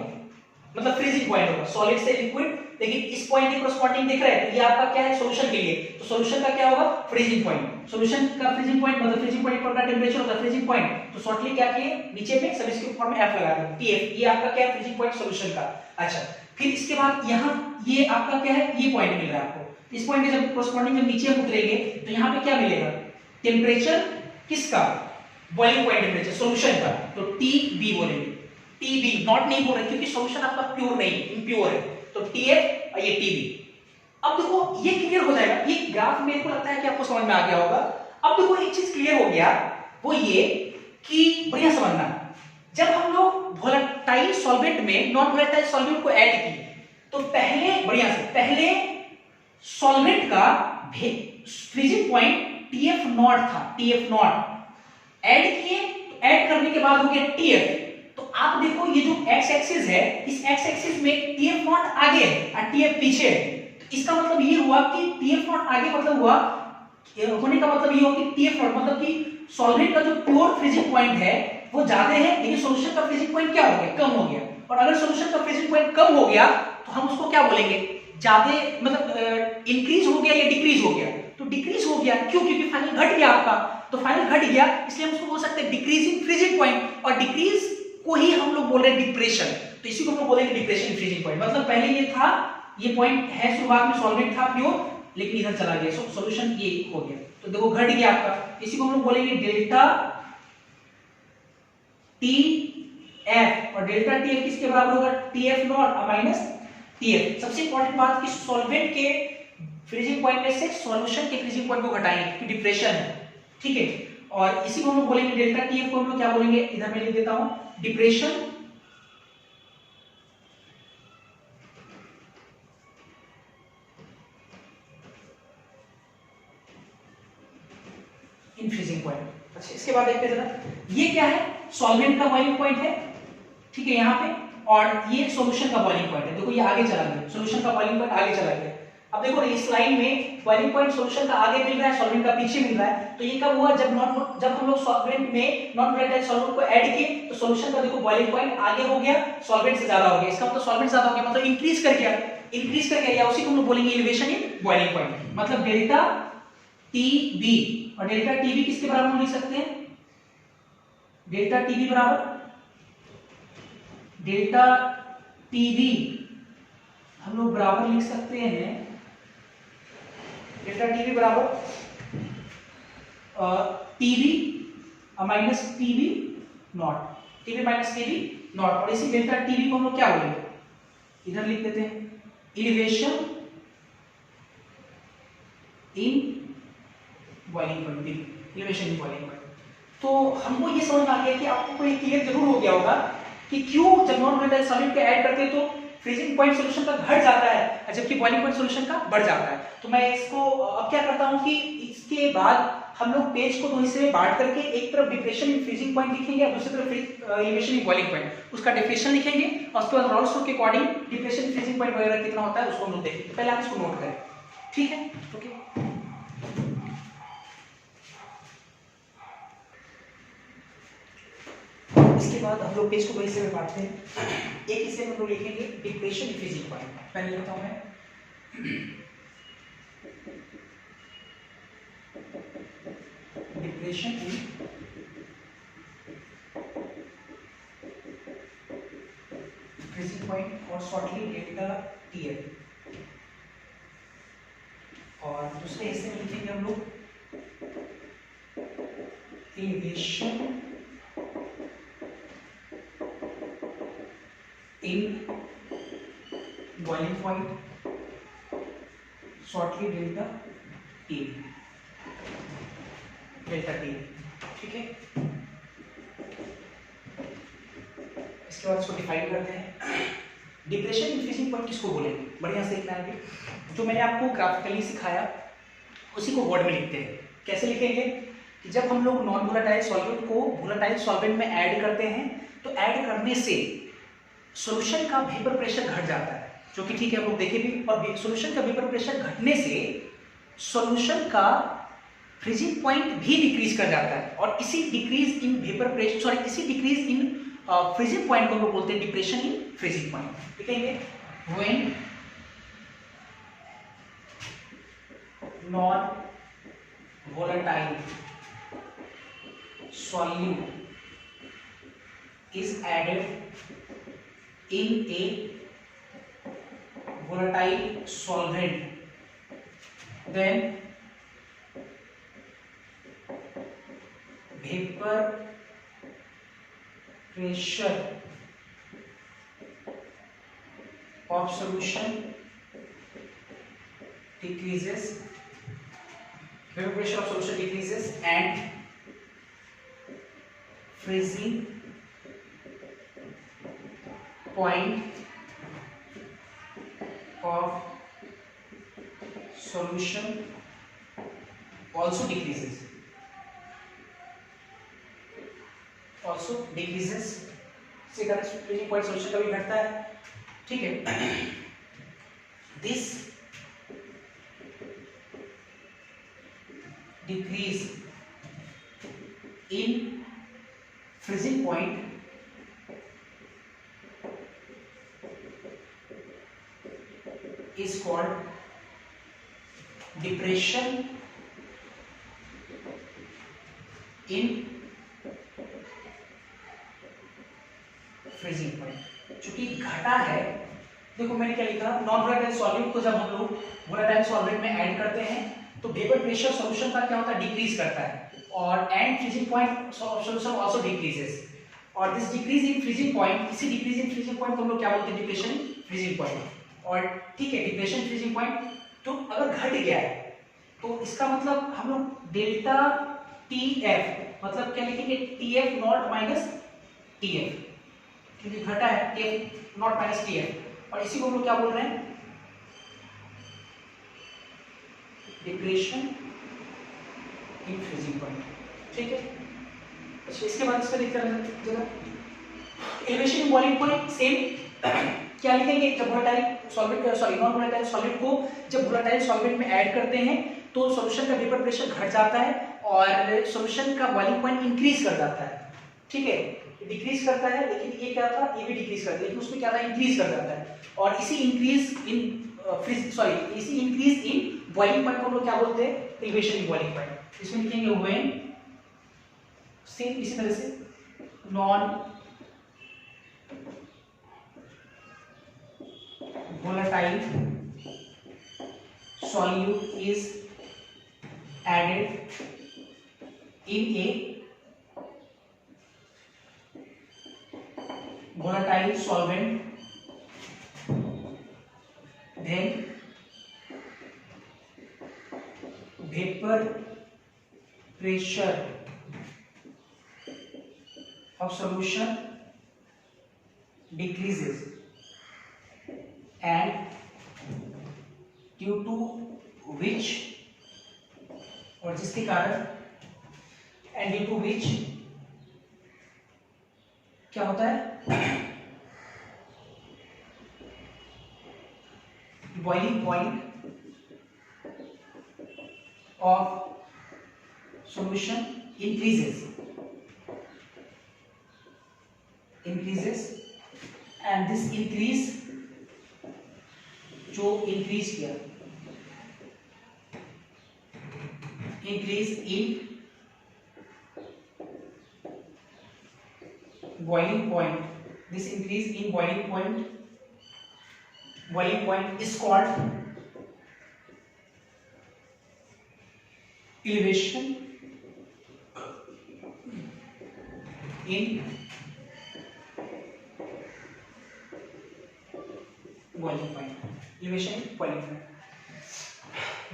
मतलब फ्रीजिंग पॉइंट होगा, सॉलिड से लिक्विड। लेकिन इस पॉइंट के कॉरस्पॉन्डिंग दिख रहा है, ये आपका क्या है, सॉल्यूशन के लिए, तो सॉल्यूशन का क्या होगा, फ्रीजिंग पॉइंट। सॉल्यूशन का फ्रीजिंग पॉइंट मतलब फ्रीजिंग पॉइंट पर का टेंपरेचर होता है फ्रीजिंग पॉइंट। तो शॉर्टली क्या किए, नीचे में सब इसके फॉर्म में एफ लगा दें, टीएफ, ये आपका क्या है, फ्रीजिंग पॉइंट सॉल्यूशन का। अच्छा, फिर इसके बाद यहाँ ये आपका क्या है, ये पॉइंट मिल रहा है आपको। इस पॉइंट के जब कॉरस्पॉन्डिंग जब नीचे उतरेंगे तो यहाँ पे क्या मिलेगा, टेंपरेचर किसका, बॉइलिंग पॉइंट टेंपरेचर सॉल्यूशन का, तो टीबी बोलेंगे, टीबी नॉट नहीं बोल रहे क्योंकि सॉल्यूशन आपका प्योर नहीं, इम्प्योर है, तो टीएफ और ये टीबी। अब देखो ये क्लियर हो जाएगा, ये ग्राफ मेरे को लगता है कि आपको समझ में आ गया होगा। अब देखो एक चीज क्लियर हो गया, वो ये कि बढ़िया समझना, जब हम लोग वोलेटाइल सॉल्वेंट में नॉन वोलेटाइल सॉल्वेंट को ऐड किए तो पहले बढ़िया से, पहले सॉल्वेंट का फ्रीजिंग पॉइंट टीएफ नॉट था, टीएफ नॉट ऐड किए, ऐड करने के बाद हो गया टीएफ। तो आप देखो ये जो एक्स एक्सिस है, इस एक्स एक्सिस में टीएफ नॉट आगे है और टीएफ पीछे है। तो इसका मतलब ये हुआ कि टीएफ नॉट आगे मतलब हुआ होने का मतलब ये हुआ कि टीएफ नॉट मतलब कि सॉल्वेंट का जो प्योर फ्रीजिंग पॉइंट है वो ज्यादा है, लेकिन सॉल्यूशन का फ्रीजिंग पॉइंट क्या हो गया, कम हो गया। और अगर सॉल्यूशन का फ्रीजिंग पॉइंट कम हो गया तो हम उसको क्या बोलेंगे, ज्यादा मतलब इंक्रीज हो गया या डिक्रीज हो गया। तो डिक्रीज हो गया क्यों, क्योंकि फाइनल घट गया आपका, तो फाइनल घट गया, इसलिए हम उसको बोल सकते हैं डिक्रीज इन फ्रीजिंग पॉइंट। और डिक्रीज को ही हम लोग बोल रहे हैं डिप्रेशन, तो इसी को हम लोग बोलेंगे डिप्रेशन इन फ्रीजिंग पॉइंट। मतलब पहले ये था, ये पॉइंट है शुरुआत में सॉल्वेंट था प्योर, लेकिन इधर चला गया, सॉल्यूशन ये हो गया, तो देखो घट गया आपका। इसी को हम लोग बोलेंगे डेल्टा टी एफ, और डेल्टा टी एफ किसके बराबर होगा, T F not minus T F. सबसे इंपॉर्टेंट बात कि सॉल्वेंट के फ्रीजिंग पॉइंट में से सॉल्यूशन के फ्रीजिंग पॉइंट को घटाएंगे क्योंकि डिप्रेशन है, ठीक है। और इसी को हम लोग बोलेंगे डेल्टा टी एफ को हम लोग क्या बोलेंगे, इधर मैं लिख देता हूं, डिप्रेशन इन फ्रीजिंग पॉइंट। अच्छा, इसके बाद देखते हैं जरा, ये क्या है, सॉल्वेंट का बॉइलिंग पॉइंट है, ठीक है यहाँ पे, और ये सॉल्यूशन का बॉइलिंग पॉइंट है। देखो ये आगे चला गया, सॉल्यूशन का बॉइलिंग पॉइंट आगे चला गया। अब देखो इस लाइन में बॉइलिंग पॉइंट सॉल्यूशन का आगे मिल रहा है, सॉल्वेंट का पीछे मिल रहा है। तो ये कब हुआ, जब हम लोग सॉल्वेंट में नॉन वोलेटाइल सॉल्वेंट को ऐड किए तो सॉल्यूशन का देखो बॉइलिंग पॉइंट आगे हो गया, सॉल्वेंट से ज्यादा हो गया। इसका मतलब सॉल्वेंट ज्यादा हो गया मतलब इंक्रीज कर गया, इंक्रीज कर गया, उसी को हम लोग बोलेंगे एलिवेशन इन बॉइलिंग पॉइंट। मतलब डेल्टा टीबी, और डेल्टा टीबी किसके बराबर हम लिख सकते हैं, डेल्टा टीबी बराबर डेल्टा टीबी हम लोग बराबर लिख सकते हैं, डेल्टा टीबी बराबर TB minus TB naught, TB minus TB naught. और इसी डेल्टा टीबी को हम लोग क्या बोलेंगे, इधर लिख देते हैं, elevation in boiling point, elevation in boiling point. तो हमको ये समझ आ गया कि आपको कोई क्लियर जरूर हो गया होगा कि क्यों जब नॉन वोलेटाइल सॉल्वेंट के ऐड करते हैं तो फ्रीजिंग पॉइंट सॉल्यूशन का घट जाता है जबकि बॉइलिंग पॉइंट सॉल्यूशन का बढ़ जाता है। तो मैं इसको अब क्या करता हूं कि इसके बाद हम लोग पेज को दो हिस्से में बांट करके एक तरफ डिप्रेशन इन फ्रीजिंग पॉइंट लिखेंगे और दूसरी तरफ एलिवेशन इन बॉइलिंग पॉइंट, उसका डेफिनेशन लिखेंगे और उसके बाद रॉल्स लॉ के according depression in freezing point वगैरह कितना होता है उसको हम लोग देखेंगे। पहले आप इसको नोट करें, ठीक है, ओके। इसके बाद हम लोग पेज को दो हिस्से में बांटते हैं। एक हिस्से में हम लोग लिखेंगे डिप्रेशन इन फ्रीजिंग पॉइंट, पहले लिखता हूं मैं डिप्रेशन इन फ्रीजिंग पॉइंट और शॉर्टली डेल्टा टीएफ, और दूसरे हिस्से में लिखेंगे हम लोग elevation in boiling point shortly delta T, delta T, ठीक है। इसके बाद इसको डिफाइन करते हैं, डिप्रेशन इन फ्रीजिंग पॉइंट किसको बोलेंगे, बढ़िया से देखना है अभी। जो मैंने आपको ग्राफिकली सिखाया उसी को वर्ड में लिखते हैं। कैसे लिखेंगे कि जब हम लोग नॉन वोलेटाइल सॉल्वेंट को वोलेटाइल सॉल्वेंट में ऐड करते हैं तो ऐड करने से सॉल्यूशन का वेपर प्रेशर घट जाता है, जो कि ठीक है हम लोग देखे भी, और सॉल्यूशन का वेपर प्रेशर घटने से सॉल्यूशन का फ्रीजिंग पॉइंट भी डिक्रीज कर जाता है, और इसी decrease in vapour pressure, sorry इसी डिक्रीज इन फ्रीजिंग पॉइंट को हम लोग बोलते हैं डिप्रेशन इन फ्रीजिंग पॉइंट। लिखेंगे when non volatile solute is added in a volatile solvent, then vapor pressure of solution decreases, vapor pressure of solution decreases and freezing point of solution also decreases, इससे कारण freezing point solution का भी घटता है, ठीक है। This decrease in freezing point is called depression in freezing point। चूंकि घटा है, देखो मैंने क्या लिखा, नॉन वोलेटाइल सॉल्वेंट को जब हम लोग वोलेटाइल सॉल्वेंट में ऐड करते हैं तो वेपर प्रेशर सॉल्यूशन का क्या होता है, डिक्रीज करता है, और and freezing point solution also decreases, और this decrease in freezing point, इसी डिक्रीज इन फ्रीजिंग पॉइंट को हम लोग क्या बोलते हैं, डिप्रेशन इन फ्रीजिंग पॉइंट। और ठीक है, डिप्रेशन फ्रीजिंग पॉइंट तो अगर घट गया है तो इसका मतलब हम लोग डेल्टा टीएफ मतलब क्या लिखेंगे, टीएफ नॉट माइनस टीएफ, क्योंकि घटा है टीएफ नॉट माइनस टीएफ, और इसी को हम लोग क्या बोल रहे हैं, डिप्रेशन इन फ्रीजिंग पॉइंट, ठीक है। अच्छा, इसके बाद इसका लिखते हैं जरा elevation in boiling point, same क्या लिखेंगे, जब volatile solvent sorry non volatile solid को जब वोलेटाइल सॉल्वेंट में ऐड करते हैं तो सॉल्यूशन का वेपर प्रेशर घट जाता है और सॉल्यूशन का बॉइलिंग पॉइंट इंक्रीज कर जाता है, ठीक है, डिक्रीज करता है, लेकिन ये क्या था, ये भी डिक्रीज करता है, लेकिन उसमें क्या था, इंक्रीज कर जाता है, और इसी इंक्रीज इन बॉइलिंग पॉइंट को हम लोग क्या बोलते हैं, एलिवेशन इन बॉइलिंग पॉइंट। इसमें लिखेंगे व्हेन, सेम इसी तरह से non volatile solute is added in a volatile solvent, then vapor pressure of solution decreases, and due to which, और जिसके कारण, and due to which क्या होता है, boiling point of solution increases, and this increase जो increase किया, increase in boiling point, this increase in boiling point is called elevation in boiling point, elevation in boiling point.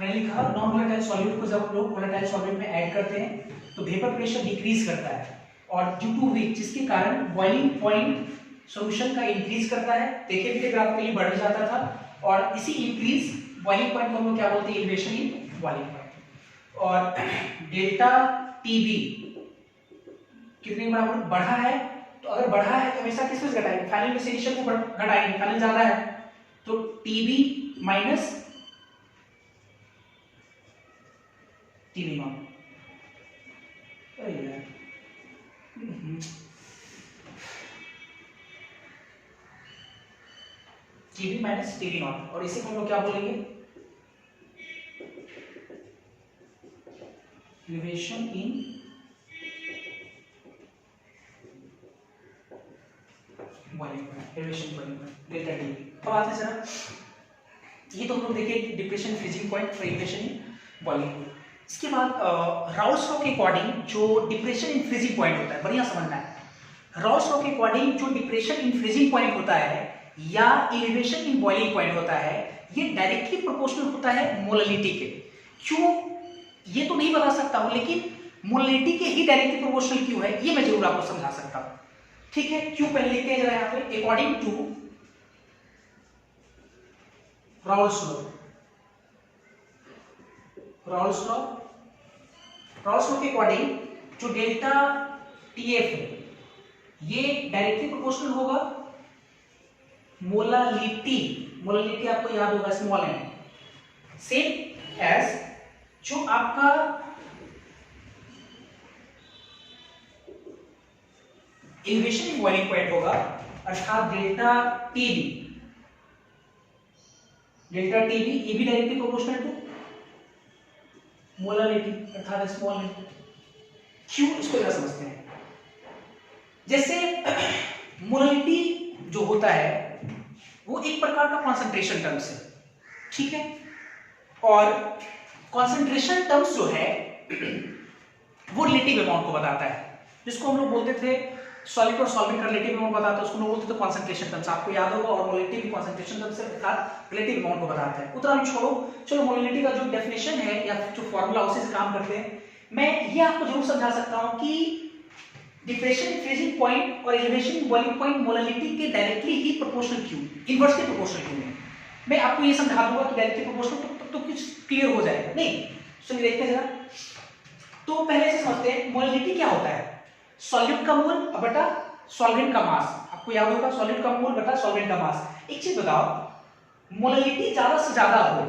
मैंने लिखा non volatile solvent को जब लोग volatile solvent में add करते हैं तो वेपर प्रेशर डिक्रीज करता है, और ड्यू टू व्हिच, जिसके कारण बॉइलिंग पॉइंट सॉल्यूशन का इंक्रीज करता है, देखिए भी ग्राफिकली बढ़ जाता था, और इसी इंक्रीज बॉइलिंग पॉइंट को हम लोग क्या बोलते हैं, एलिवेशन इन बॉइलिंग पॉइंट। और डेल्टा टीबी कितने बराबर बढ़ा है, तो अगर बढ़ा है तो हमेशा किस में घटाएंगे, फाइनल में से इनिशियल को घटाएंगे, फाइनल ज्यादा है तो TB minus TB naught, TB minus TB naught, और इसे हम लोग क्या बोलेंगे, elevation in boiling point, elevation boiling point delta T. अब आते हैं जरा, ये तो हम लोग देखे डिप्रेशन फ्रीजिंग पॉइंट और एलिवेशन इन बॉइलिंग पॉइंट। इसके बाद राउल्स लॉ के अकॉर्डिंग जो डिप्रेशन इन फ्रीजिंग पॉइंट होता है, बढ़िया समझना है, राउल्स लॉ के अकॉर्डिंग जो डिप्रेशन इन फ्रीजिंग पॉइंट होता है या एलिवेशन इन बॉइलिंग पॉइंट होता है, ये डायरेक्टली प्रोपोर्शनल होता है मोललिटी के। क्यों, ये तो नहीं बता सकता हूं, लेकिन मोललिटी के ही डायरेक्टली प्रोपोर्शनल क्यों है ये मैं जरूर आपको समझा सकता हूं, ठीक है। क्यों पहले लिखते हैं जरा यहाँ पे, according to Raoult's law Raoult's law के अकॉर्डिंग जो डेल्टा टीएफ है ये डायरेक्टली प्रोपोर्शनल होगा मोलालिटी, मोलालिटी आपको याद होगा स्मॉल एन, सेम एज जो आपका एलिवेशन इन बॉइलिंग पॉइंट होगा अर्थात डेल्टा टीबी, डेल्टा टीबी ये भी डायरेक्टली प्रोपोर्शनल टू मोलालिटी अर्थात स्मॉल एन। क्यों, इसको जरा समझते हैं। जैसे मोलालिटी जो होता है वो एक प्रकार का कॉन्सेंट्रेशन टर्म्स है, ठीक है, और कॉन्सेंट्रेशन टर्म्स जो है वो रिलेटिव अमाउंट को बताता है, जिसको हम लोग बोलते थे सॉलिड और सॉल्वेंट का रिलेटिव अमाउंट बताता है, उसको हम बोलते थे कॉन्सेंट्रेशन टर्म्स, आपको याद होगा। और मोलालिटी भी कॉन्सेंट्रेशन टर्म्स से अर्थात रिलेटिव अमाउंट को बताता है। उतना भी छोड़ो, चलो मोलालिटी का जो डेफिनेशन है या जो फॉर्मूला उसी से काम करते हैं। मैं ये आपको जरूर समझा सकता हूं कि डिप्रेशन इन फ्रीजिंग पॉइंट और elevation in boiling point molality के डायरेक्टली ही प्रोपोर्शनल क्यों, इनवर्सली प्रोपोर्शनल क्यों है। मैं आपको ये समझा दूंगा कि डायरेक्टली प्रोपोर्शनल तो कुछ क्लियर हो जाएगा। नहीं सुनिए, देखते हैं जरा। तो पहले से समझते हैं मोलालिटी क्या होता है। सॉल्यूट का मोल बटा सॉल्वेंट का मास, आपको याद होगा सॉल्यूट का मोल बटा सॉल्वेंट का मास। एक चीज बताओ, मोलालिटी ज्यादा से ज्यादा हो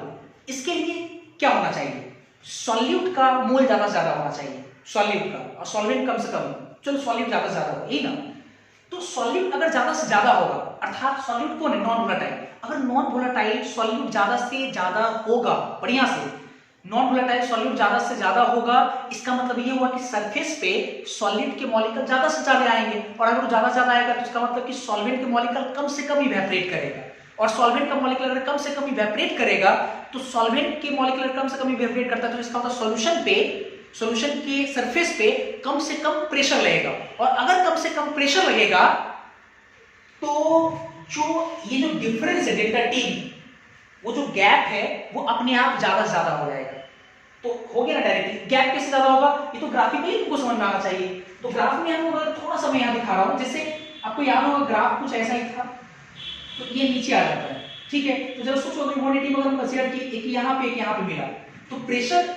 इसके लिए क्या होना चाहिए, सॉल्यूट का मोल ज्यादा से ज्यादा होना चाहिए सॉल्यूट का, और सॉल्वेंट कम से कम। चलो सॉल्यूट ज्यादा से ज्यादा हो, यही ना। तो सॉल्यूट अगर ज्यादा से ज्यादा होगा अर्थात सॉल्यूट कौन है, नॉन वोलेटाइल। अगर नॉन वोलेटाइल सॉल्यूट ज्यादा से ज्यादा होगा, बढ़िया से नॉन वोलेटाइल सॉल्यूट ज्यादा से ज्यादा होगा, इसका मतलब ये हुआ कि सरफेस पे सॉलिड के मॉलिक्यूल ज्यादा से ज्यादा आएंगे, और अगर वो ज्यादा से ज्यादा आएगा तो इसका मतलब कि सॉल्वेंट के मॉलिक्यूल कम से कम इवेपोरेट करेगा, और सॉल्वेंट का मॉलिक्यूल अगर कम से कम इवेपोरेट करेगा तो सॉल्वेंट के मॉलिक्यूल कम से कम इवेपोरेट करता है, तो इसका मतलब सॉल्यूशन के सरफेस पे कम से कम प्रेशर लगेगा, और अगर कम से कम प्रेशर लगेगा तो ये जो डिफरेंस है डेल्टा टी, वो जो गैप है वो अपने आप ज्यादा से ज्यादा हो जाएगा। तो हो गया ना डायरेक्टली। गैप कैसे ज्यादा होगा, ये तो ग्राफिकली तुमको समझ में आना चाहिए। तो ग्राफ में हम थोड़ा सा मैं यहाँ दिखा रहा हूँ, जैसे आपको याद होगा ग्राफ कुछ ऐसा ही था, तो ये नीचे आ जाता है, ठीक है। तो जरा सोचो अगर मोनिटी में हम कंसीडर की एक यहाँ पे एक यहाँ पे मिला, तो प्रेशर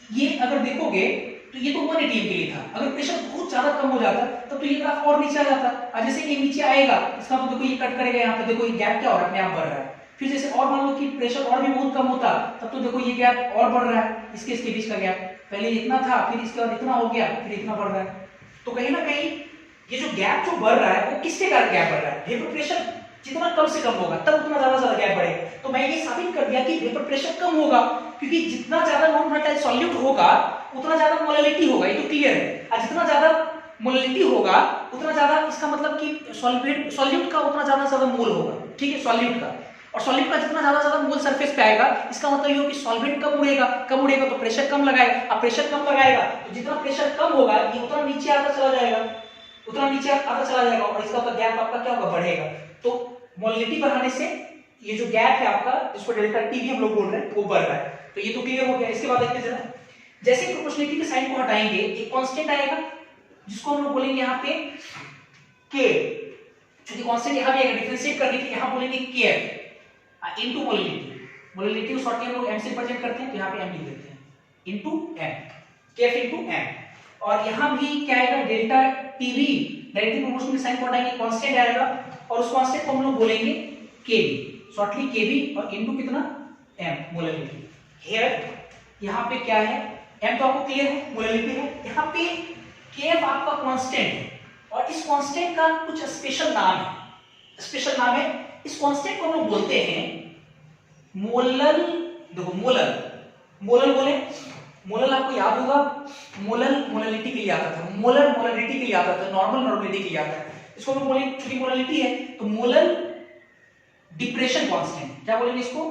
ये अगर देखोगे तो ये तो 1 atm के लिए था, अगर प्रेशर बहुत ज्यादा कम हो जाता तब तो ये ग्राफ और नीचे आ जाता। और जैसे ये नीचे आएगा इसका मतलब देखो ये कट करेगा, यहाँ पे देखो ये गैप क्या हो रहा है, अपने आप बढ़ रहा है। फिर जैसे और मान लो कि प्रेशर और भी बहुत कम होता तब तो देखो ये गैप और बढ़ रहा है, इसके बीच का गैप पहले इतना था, फिर इसके बाद इतना हो गया, फिर इतना बढ़ रहा है। तो कहीं ना कहीं ये जो गैप जो बढ़ रहा है वो किसके कारण गैप बढ़ रहा है, वेपर प्रेशर जितना कम से कम होगा तब उतना ज्यादा गैप बढ़ेगा। तो मैं ये साबित कर दिया कि वेपर प्रेशर कम होगा, क्योंकि जितना ज्यादा नॉन वोलेटाइल सॉल्यूट होगा उतना ज्यादा मोलालिटी होगा, ये तो क्लियर है। और जितना ज्यादा मोलालिटी होगा उतना ज्यादा, इसका मतलब कि सॉल्यूट का उतना ज्यादा मोल होगा, ठीक है, सॉल्यूट का। और सॉल्यूट का जितना ज्यादा मोल सरफेस पे आएगा, इसका मतलब ये हो कि सॉल्वेंट कम उड़ेगा तो प्रेशर कम लगाएगा। अब प्रेशर कम लगाएगा तो जितना प्रेशर कम होगा ये उतना नीचे आता चला जाएगा, और इसका मतलब गैप आपका क्या होगा, बढ़ेगा। तो मोलालिटी बढ़ाने से ये जो गैप है आपका, जिसको डेल्टा टी भी हम लोग बोल रहे हैं, वो बढ़ रहा है। तो ये तो क्लियर हो गया। इसके बाद देखते हैं जरा, जैसे प्रोपोर्शनलिटी के साइन को हटाएंगे एक कांस्टेंट आएगा जिसको हम लोग बोलेंगे यहाँ पे के, क्योंकि कांस्टेंट यहाँ भी आएगा, डिफरेंशिएट करने के लिए यहाँ बोलेंगे केएफ इनटू मोलालिटी। मोलालिटी को शॉर्ट में हम लोग एम से रिप्रेजेंट करते हैं, तो यहाँ पे एम लिख देते हैं, into M, KF into M. और यहाँ भी क्या आएगा, डेल्टा टीवी, डायरेक्टली प्रोपोर्शनल के साइन को हटाएंगे कांस्टेंट आएगा, और उस कांस्टेंट को हम लोग बोलेंगे केबी, शॉर्टली केबी, और इनटू कितना, एम, मोलालिटी। हियर यहाँ पे क्या है, एम तो आपको क्लियर है, मोलालिटी है। यहाँ पे केएफ आपका कांस्टेंट है, और इस कांस्टेंट का कुछ स्पेशल नाम है। इस कांस्टेंट को हम लोग बोलते हैं मोलल। देखो मोलल बोले, मोलल आपको याद होगा, मोलालिटी के लिए आता था, मोलालिटी के लिए आता था, नॉर्मलिटी के लिए आता है। इसको हम बोलेंगे, चूंकि मोलालिटी है तो मोलल डिप्रेशन कांस्टेंट, क्या बोलेंगे इसको,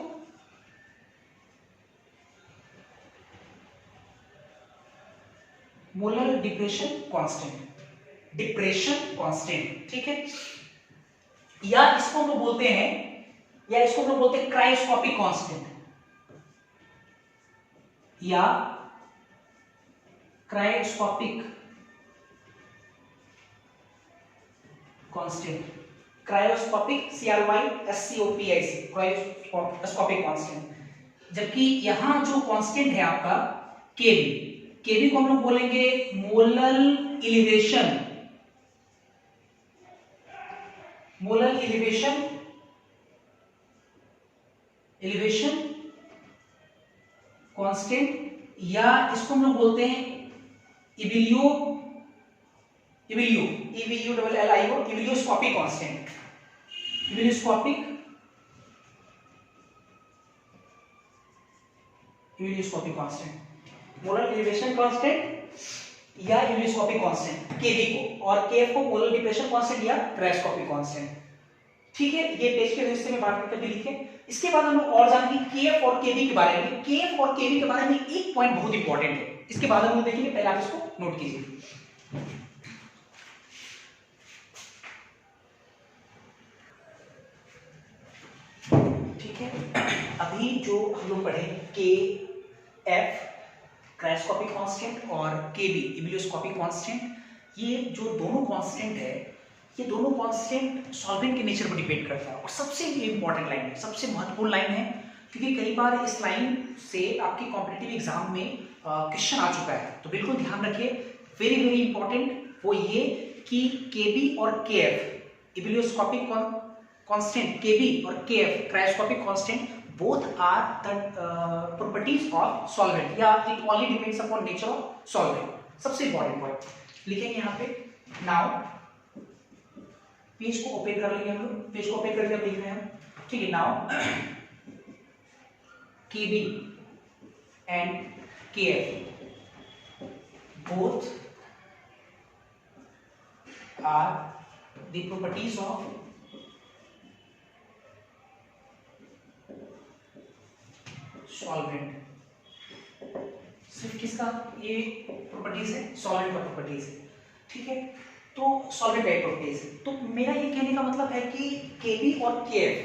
मोलर डिप्रेशन कांस्टेंट, ठीक है। या इसको हम लोग बोलते हैं क्रायोस्कोपिक कांस्टेंट, या cryoscopic constant, cryoscopic CRYSCOPIC, cryoscopic constant. जबकि यहां जो कांस्टेंट है आपका केबी, केबी को हम लोग बोलेंगे molal elevation, molal elevation, elevation constant, या इसको हम लोग बोलते हैं ebullio, ebullio E V U double L I O, ebullioscopic constant, ebullioscopic, ebullioscopic constant, molar elevation constant या इबिलियोस्कोपिक कांस्टेंट केबी को, और केएफ को मोलर डिप्रेशन कांस्टेंट या क्रायोस्कोपिक कांस्टेंट। ठीक है, ये पेज के हिस्से में बात करके लिखे। इसके बाद हम लोग और जानेंगे केएफ और केबी के बारे में। केएफ और केबी के बारे में एक पॉइंट बहुत इंपॉर्टेंट है, इसके बाद हम लोग देखेंगे, पहले आप इसको नोट कीजिए। ठीक है, अभी जो हम लोग पढ़े के एफ क्रायोस्कोपिक कांस्टेंट और केबी इबिलियोस्कोपिक कांस्टेंट, ये जो दोनों कांस्टेंट है, ये दोनों कांस्टेंट सॉल्वेंट के नेचर पर डिपेंड करता है। और सबसे इंपॉर्टेंट लाइन है, सबसे महत्वपूर्ण लाइन है, क्योंकि कई बार इस लाइन से आपके कॉम्पिटिटिव एग्जाम में क्वेश्चन आ चुका है, तो बिल्कुल ध्यान रखिए। वेरी वेरी इंपॉर्टेंट वो ये कि केबी और केएफ इबिलियोस्कोपिक कांस्टेंट, केबी और KF cryoscopic constant, both are the properties of solvent, या it only depends upon nature of solvent. सबसे इंपॉर्टेंट पॉइंट लिखेंगे यहाँ पे। नाउ पेज को ओपन कर लेंगे हम लोग, पेज को ओपन करके अब लिख रहे हैं हम। ठीक है, now KB and KF both are the properties of solvent. सिर्फ किसका ये प्रॉपर्टीज है? सॉल्वेंट का प्रॉपर्टीज है। ठीक है, तो सॉल्वेंट का प्रॉपर्टीज है। तो मेरा ये कहने का मतलब है कि केबी और केएफ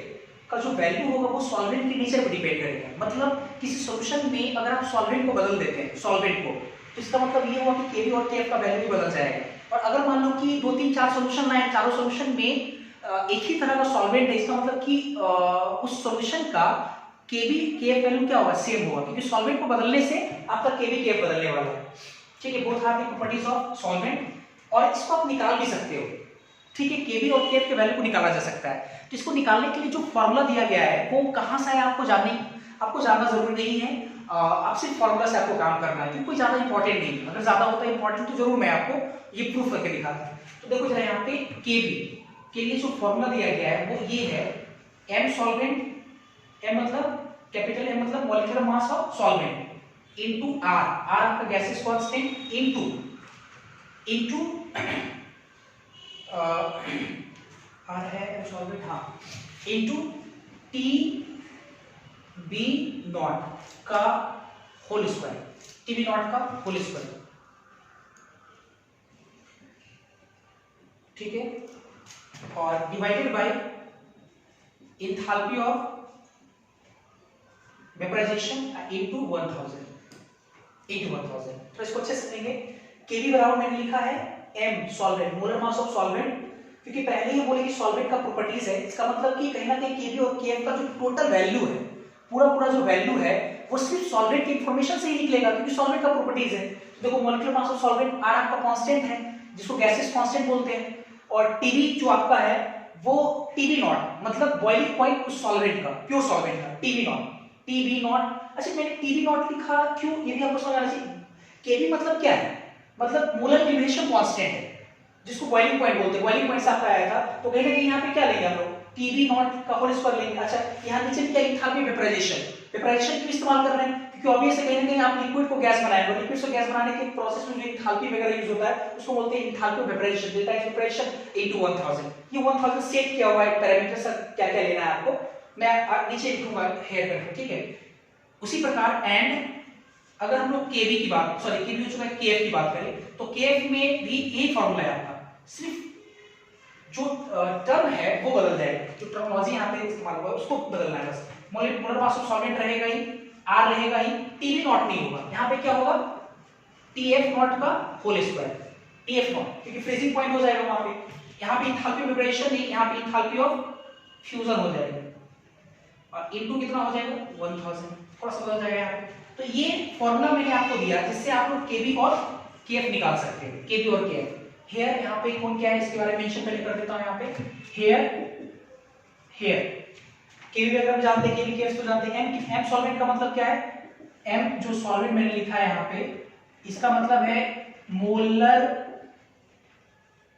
का जो वैल्यू होगा वो सॉल्वेंट के नेचर पर डिपेंड करेगा। मतलब किसी सॉल्यूशन में अगर आप सॉल्वेंट को बदल देते हैं, सॉल्वेंट को, तो इसका मतलब ये हुआ कि केबी और केएफ का वैल्यू भी बदल जाएगा। और अगर मान लो कि 2 3 4 सॉल्यूशन लाए, चारों सॉल्यूशन में एक ही तरह का सॉल्वेंट है, इसका मतलब कि उस सॉल्यूशन का केबी केएफ वैल्यू क्या होगा? सेम होगा, क्योंकि सॉल्वेंट को बदलने से आपका केबी केएफ बदलने वाला है। ठीक है, both are the properties of solvent, और इसको आप निकाल भी सकते हो। ठीक है, केबी और केएफ के वैल्यू को निकाला जा सकता है। तो इसको निकालने के लिए जो फॉर्मूला दिया गया है वो कहां से है आपको जानना जरूरी नहीं है। आप सिर्फ फॉर्मूला से आपको काम करना है, क्योंकि कोई ज्यादा इंपॉर्टेंट नहीं है। अगर ज्यादा होता है इंपॉर्टेंट तो जरूर मैं आपको ये प्रूफ करके दिखाता। तो देखो जरा यहाँ पे केबी के लिए जो फॉर्मूला दिया गया है वो ये है, एम सॉल्वेंट, एम मतलब कैपिटल एम मतलब molecular mass of solvent, into R, R आपका गैसेस कांस्टेंट, इनटू आर है सॉल्वेंट, हाँ, इनटू टी बी नॉट का whole square, T B naught का होल स्क्वायर। ठीक है, और divided by enthalpy of vaporization into 1000। तो इसको अच्छे से समझेंगे। केबी बराबर मैंने लिखा है M solvent, molar mass of solvent, क्योंकि पहले ही बोले कि सॉल्वेंट का प्रॉपर्टीज है। इसका मतलब कि कहीं ना कहीं केबी और केएफ का जो टोटल वैल्यू है, पूरा जो वैल्यू है वो सिर्फ सॉल्वेंट की इंफॉर्मेशन से ही निकलेगा, क्योंकि सॉल्वेंट का प्रॉपर्टीज है। तो देखो molecular mass of solvent R आपका कांस्टेंट है, जिसको गैसेस कांस्टेंट बोलते हैं, और टीबी जो आपका है वो टीबी नॉट मतलब बॉइलिंग पॉइंट उस सॉल्वेंट का, प्योर सॉल्वेंट का, टीबी नॉट। अच्छा, मैंने टीबी नॉट लिखा क्यों, ये भी आपको समझ आना चाहिए। केबी मतलब क्या है? मतलब मोलर एलिवेशन कांस्टेंट है, जिसको बॉइलिंग पॉइंट बोलते हैं। बॉइलिंग पॉइंट से आपका आया था, तो कहीं ना कहीं यहाँ पे क्या लेंगे हम लोग? टीबी नॉट का होल स्क्वायर लेंगे। अच्छा, यहाँ नीचे क्या एंथैल्पी वेपराइजेशन क्यों इस्तेमाल कर रहे हैं? क्योंकि ऑब्वियस है कहीं ना कहीं आप लिक्विड को गैस बनाएंगे, लिक्विड से गैस बनाने के प्रोसेस में जो एंथैल्पी वगैरह यूज होता है उसको बोलते हैं enthalpy vaporization, delta H vaporization into 1000। ये 1000 सेट किया हुआ है पैरामीटर से, क्या क्या लेना है आपको मैं नीचे लिखूंगा हेयर करके। ठीक है, उसी प्रकार एंड अगर हम लोग केबी की बात, सॉरी केबी हो चुका है, केएफ की बात करें तो केएफ में भी यही फॉर्मूला है आपका, सिर्फ जो टर्म है वो बदल जाएगा, जो टर्मिनोलॉजी यहाँ पे इस्तेमाल हुआ है उसको बदलना है बस। मोलर मास ऑफ सॉल्वेंट रहेगा ही, आर रहेगा ही, टीबी नॉट नहीं होगा। यहाँ पे क्या होगा? टीएफ नॉट का होल स्क्वायर, टीएफ नॉट, क्योंकि फ्रीजिंग पॉइंट हो जाएगा वहां पे। यहाँ पे एंथैल्पी वेपराइजेशन नहीं, यहाँ पे एंथैल्पी ऑफ फ्यूजन हो जाएगा, और इनटू कितना हो जाएगा? 1000, थोड़ा सा बदल जाएगा यहाँ पे। तो ये फॉर्मूला मैंने आपको दिया जिससे आप लोग केबी और केएफ निकाल सकते हैं, केबी और केएफ। हेयर यहाँ पे कौन क्या है इसके बारे में मेंशन पहले कर देता हूँ यहाँ पे, हेयर हेयर केबी अगर हम जानते हैं, केबी केएफ तो जानते हैं। एम सॉल्वेंट का मतलब क्या है, एम जो सॉल्वेंट मैंने लिखा है यहाँ पे, इसका मतलब है molar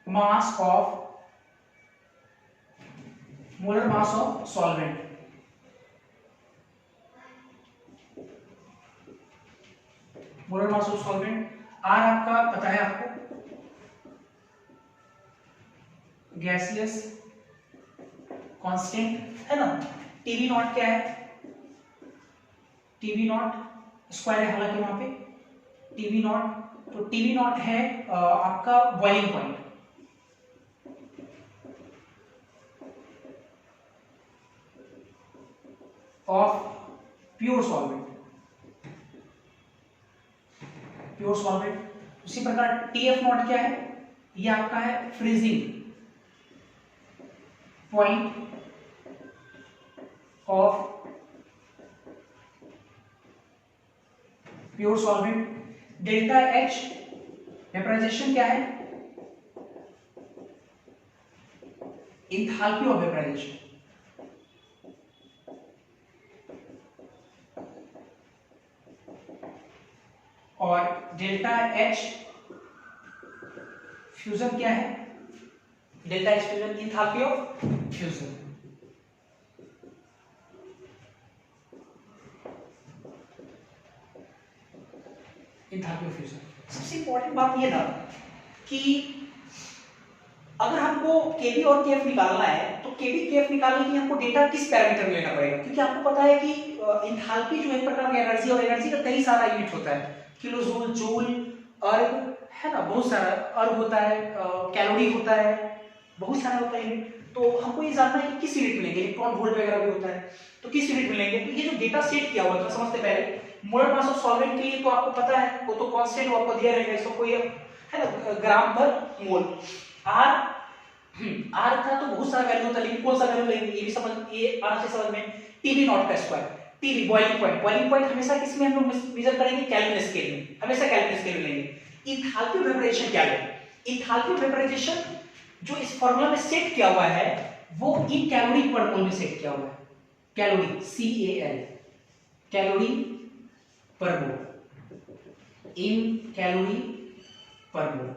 mass of solvent. Molar mass of solvent. R आपका पता है आपको, गैसियस कांस्टेंट है ना। टीवी नॉट क्या है, टीवी नॉट स्क्वायर है हालांकि वहां पे टीवी नॉट, तो टीवी नॉट है आपका boiling point. Of pure solvent, pure solvent. उसी प्रकार टीएफ नॉट क्या है, ये आपका है freezing point of pure solvent. Delta H vaporization क्या है, एंथैल्पी ऑफ वेपराइजेशन। और डेल्टा एच फ्यूजन क्या है, delta H fusion enthalpy of fusion. Enthalpy of fusion. सबसे इंपॉर्टेंट बात यह था कि अगर हमको केबी और केएफ निकालना है तो केबी केएफ निकालने के लिए हमको डेटा किस पैरामीटर में लेना पड़ेगा, क्योंकि आपको पता है कि एंथैल्पी जो एक प्रकार की एनर्जी, और एनर्जी का कई सारा यूनिट होता है, किलो जूल, जूल, अर्ग है ना, बहुत सारा अर्ग होता है, कैलोरी होता है, बहुत सारा होता है यूनिट। तो हमको ये जानना है कि किस यूनिट मिलेंगे, इलेक्ट्रॉन वोल्ट वगैरह भी होता है, तो किस यूनिट मिलेंगे। तो ये जो डेटा सेट किया हुआ था समझते पहले, मोलर मास ऑफ सॉल्वेंट के लिए तो आपको पता है वो तो कांस्टेंट वो आपको दिया रहेगा, इसको कोई है ना ग्राम पर मोल। आर आर का तो बहुत सारा वैल्यू होता है, लेकिन कौन सा वैल्यू लेंगे ये भी समझ, ये आना चाहिए समझ में। टीवी नॉट का square, TV boiling point, boiling point हमेशा किसमें हम लोग मेजर करेंगे, केल्विन स्केल में, हमेशा केल्विन स्केल में लेंगे। एंथैल्पी ऑफ वेपराइजेशन क्या है, एंथैल्पी ऑफ वेपराइजेशन जो इस फार्मूला में सेट किया हुआ है वो इन कैलोरी पर मोल में सेट किया हुआ है। कैलोरी CAL, कैलोरी पर मोल, इन कैलोरी पर मोल,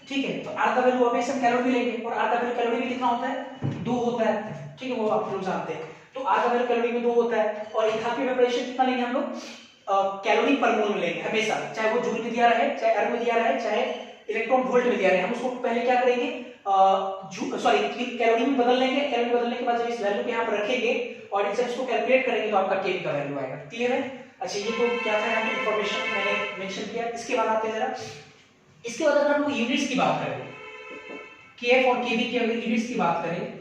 ठीक है। तो आर का वैल्यू हमेशा हम कैलोरी लेंगे, और आर का वैल्यू कैलोरी में कितना होता है, 2 होता है, ठीक है, वो आप लोग जानते हैं। तो आर का वैल्यू कैलोरी में 2 होता है, और एंथैल्पी ऑफ वेपराइजेशन कितना लेंगे हम लोग, कैलोरी पर मोल में लेंगे हमेशा, चाहे वो जूल में दिया रहे, चाहे अर्ग में दिया रहे, चाहे इलेक्ट्रॉन वोल्ट में दिया रहे। हम उसको पहले क्या करेंगे, कैलोरी में बदल लेंगे, कैलोरी में बदलने के बाद जब इस वैल्यू को यहाँ पर रखेंगे और जब इसको कैलकुलेट करेंगे तो आपका केबी का वैल्यू आएगा। क्लियर है। अच्छा, ये तो क्या था यहाँ पे इंफॉर्मेशन मैंने मेंशन किया। इसके बाद आते हैं जरा, इसके बाद अगर हम लोग यूनिट्स की बात करें, केएफ और केबी की अगर यूनिट्स की बात करें,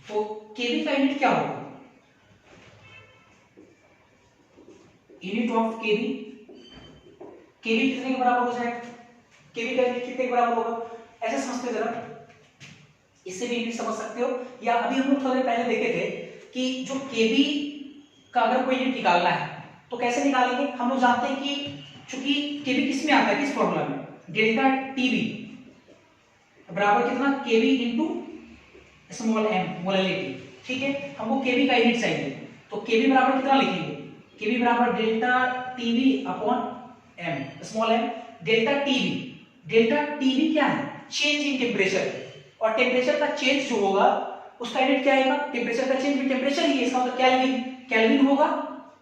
तो केबी का यूनिट क्या होगा, यूनिट ऑफ केबी, केबी कितने के बराबर हो जाएगा, केबी का यूनिट कितने के बराबर होगा, ऐसे समझते जरा, इससे भी यूनिट समझ सकते हो। या अभी हम लोग थोड़े पहले देखे थे कि जो केबी का अगर कोई यूनिट निकालना है तो कैसे निकालेंगे। हम लोग जानते हैं कि चूंकि केबी किस में आता है, किस फॉर्मूला में, डेल्टा टीबी बराबर कितना, केबी इनटू स्मॉल एम, मोलैलिटी, ठीक है। हमको केबी का यूनिट चाहिए, तो केबी बराबर कितना लिखेंगे, केबी बराबर delta TB upon M, small M. Delta TB क्या है, चेंज इन टेम्परेचर, और टेम्परेचर का चेंज जो होगा उसका यूनिट क्या आएगा, टेम्परेचर का चेंज भी टेम्परेचर ही है, इसका मतलब केल्विन, केल्विन होगा।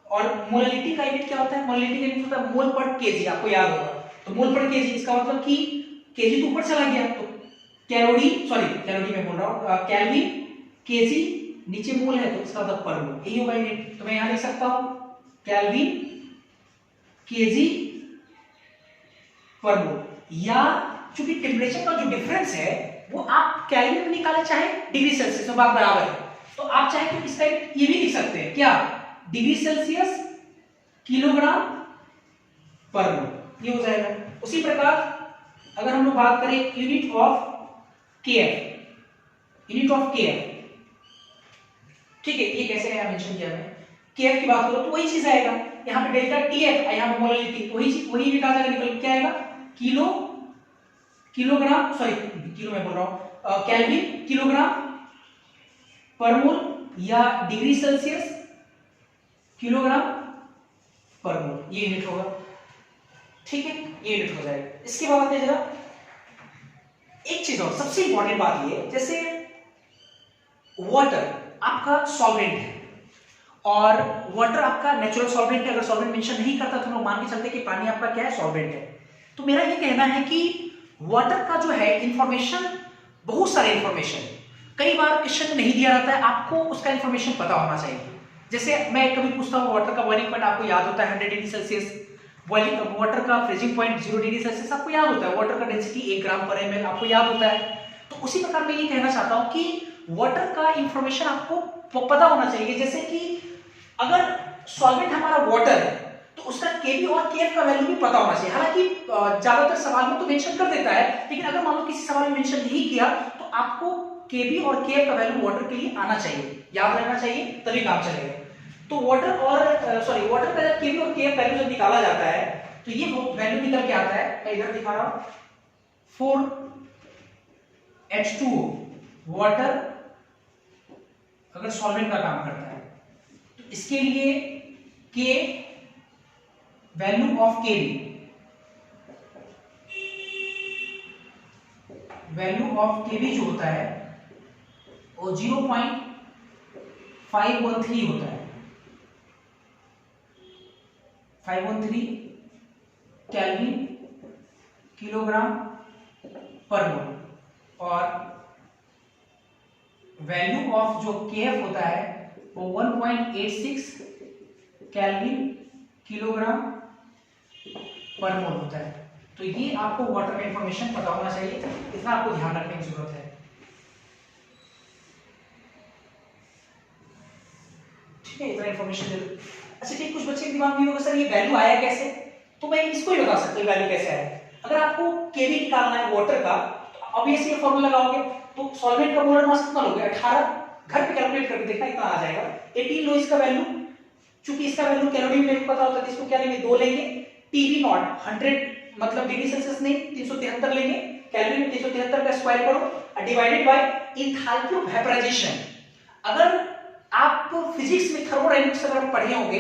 और मोलैलिटी का यूनिट क्या होता है, मोलैलिटी का यूनिट होता है मोल पर केजी, आपको याद होगा। तो मोल पर केजी, इसका मतलब कि केजी तो ऊपर चला गया, तो कैलोरी, सॉरी कैलोरी में बोल रहा हूं, केल्विन केजी, नीचे मोल है तो इसका मतलब पर मोल, यही होगा यूनिट। तो मैं यहां लिख सकता हूं केल्विन केजी पर मोल, या चूंकि टेम्परेचर का जो डिफरेंस है वो आप केल्विन में निकाले चाहे डिग्री सेल्सियस में, बात बराबर है। तो आप चाहे तो इसका ये भी लिख सकते हैं क्या, डिग्री सेल्सियस किलोग्राम पर मोल, ये हो जाएगा। उसी प्रकार अगर हम लोग बात करें unit of KF, unit of KF, ठीक है, ये कैसे है मेंशन किया है, केएफ की बात करो तो वही चीज आएगा, यहाँ पे डेल्टा टीएफ, यहाँ पे मोलरिटी, वही चीज वही यूनिट आ जाएगा, निकल क्या आएगा, किलोग्राम, सॉरी किलो में बोल रहा हूं, केल्विन किलोग्राम पर मोल, या डिग्री सेल्सियस किलोग्राम पर मोल, ये यूनिट होगा, ठीक है, ये यूनिट हो जाएगा। इसके बाद आते हैं जरा एक चीज और, सबसे इंपॉर्टेंट बात ये, जैसे वाटर आपका सॉल्वेंट है और वाटर आपका नेचुरल सॉल्वेंट है, अगर सॉल्वेंट मेंशन नहीं करता तो लोग मान के चलते कि पानी आपका क्या है, सॉल्वेंट है। तो मेरा ये कहना है कि वाटर का जो है इंफॉर्मेशन, बहुत सारे इंफॉर्मेशन कई बार क्वेश्चन में नहीं दिया जाता है, आपको उसका इंफॉर्मेशन पता होना चाहिए। जैसे मैं कभी पूछता हूँ वाटर का बॉइलिंग पॉइंट आपको याद होता है 100 डिग्री सेल्सियस, बॉइलिंग वाटर का फ्रीजिंग पॉइंट 0 डिग्री सेल्सियस आपको याद होता है, वाटर का डेंसिटी 1 ग्राम पर ml आपको याद होता है। तो उसी प्रकार मैं ये कहना चाहता हूँ कि वाटर का इंफॉर्मेशन आपको पता होना चाहिए। जैसे कि अगर सॉल्वेंट हमारा वाटर है तो उसका केबी और केएफ का वैल्यू भी पता होना चाहिए। हालांकि ज्यादातर सवाल में तो मेंशन कर देता है, लेकिन अगर मान लो किसी सवाल में मेंशन नहीं किया तो आपको केबी और केएफ का वैल्यू वाटर के लिए आना चाहिए, याद रहना चाहिए, तभी काम चलेगा। तो वाटर का जब केबी और केएफ वैल्यू जब निकाला जाता है तो ये वैल्यू निकल के आता है, मैं इधर दिखा रहा हूं, 4H2O वाटर अगर सॉल्वेंट का काम करता है तो इसके लिए के वैल्यू ऑफ केबी जो होता है वो 0.513 होता है, 513 केल्विन किलोग्राम पर मोल, और वैल्यू ऑफ जो केएफ होता है वो 1.86 केल्विन किलोग्राम पर मोल होता है। तो ये आपको वाटर का इंफॉर्मेशन पता होना चाहिए, इतना आपको ध्यान रखने की जरूरत है, ठीक है, इतना इंफॉर्मेशन दे दो। अच्छा ठीक, कुछ बच्चे के दिमाग में होगा सर ये वैल्यू आया कैसे, तो मैं इसको ही बता सकता हूँ वैल्यू कैसे आया। अगर आपको केवी निकालना है वाटर का तो ऑब्वियसली ये फॉर्मूला लगाओगे, तो सॉल्वेंट का मोलर मास कितना लोगे, 18, घर पे कैलकुलेट करके देखना इतना आ जाएगा। 18 लो इसका वैल्यू, चूंकि इसका वैल्यू कैलोरी में पता होता है तो इसको क्या लेंगे, 2 लेंगे, टीवी नॉट 100 मतलब डिग्री सेल्सियस नहीं 373 लेंगे, केल्विन में 373 का स्क्वायर करो, divided by enthalpy of vaporization. अगर आप फिजिक्स में थर्मोडायनामिक्स अगर पढ़े होंगे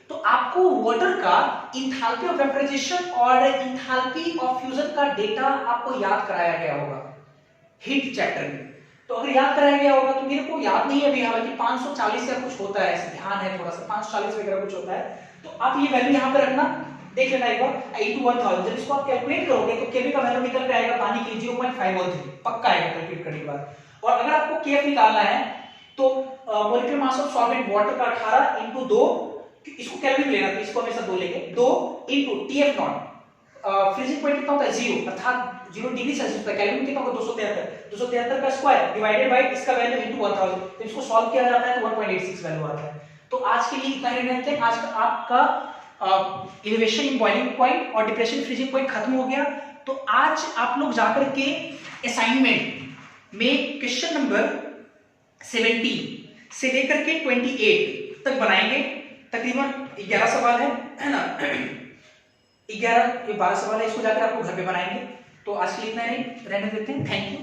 तो आपको वाटर का एंथैल्पी ऑफ वेपराइजेशन और एंथैल्पी ऑफ फ्यूजन का डेटा आपको याद कराया गया होगा हीट चैप्टर में। तो अगर याद कराया गया होगा तो मेरे को याद नहीं है अभी, हालांकि 540 या कुछ होता है, ध्यान है थोड़ा सा 540 वगैरह कुछ होता है। तो आप ये वैल्यू यहाँ पे रखना, देख लेना एक बार, 8 to 1000 जब इसको आप कैलकुलेट करोगे तो केवी का वैल्यू निकल के आएगा पानी के लिए 0.513 पक्का आएगा कैलकुलेट करने के बाद। और अगर आपको केएफ निकालना है तो molecular mass of solvent water का 18 into 2, इसको केल्विन लेना तो इसको हमेशा 2 लेंगे, 2 into TF not, freezing point कितना होता है 0 अर्थात 0 डिग्री सेल्सियस होता है, केल्विन कितना होगा 273 का स्क्वायर डिवाइडेड बाय इसका वैल्यू into 1000, तो इसको सॉल्व किया जाता है तो 1.86 वैल्यू आता है। तो आज के लिए इतना ही रहते हैं, आज का आपका एलिवेशन इन बॉइलिंग पॉइंट और डिप्रेशन फ्रीजिंग पॉइंट खत्म हो गया। तो आज आप लोग जाकर के असाइनमेंट में क्वेश्चन नंबर 17 से लेकर के 28 तक बनाएंगे, तकरीबन 11 सवाल है ना, 11 12 सवाल है, इसको जाकर आपको घर पे बनाएंगे। तो आज के लिए इतना ही रहने देते हैं, थैंक यू।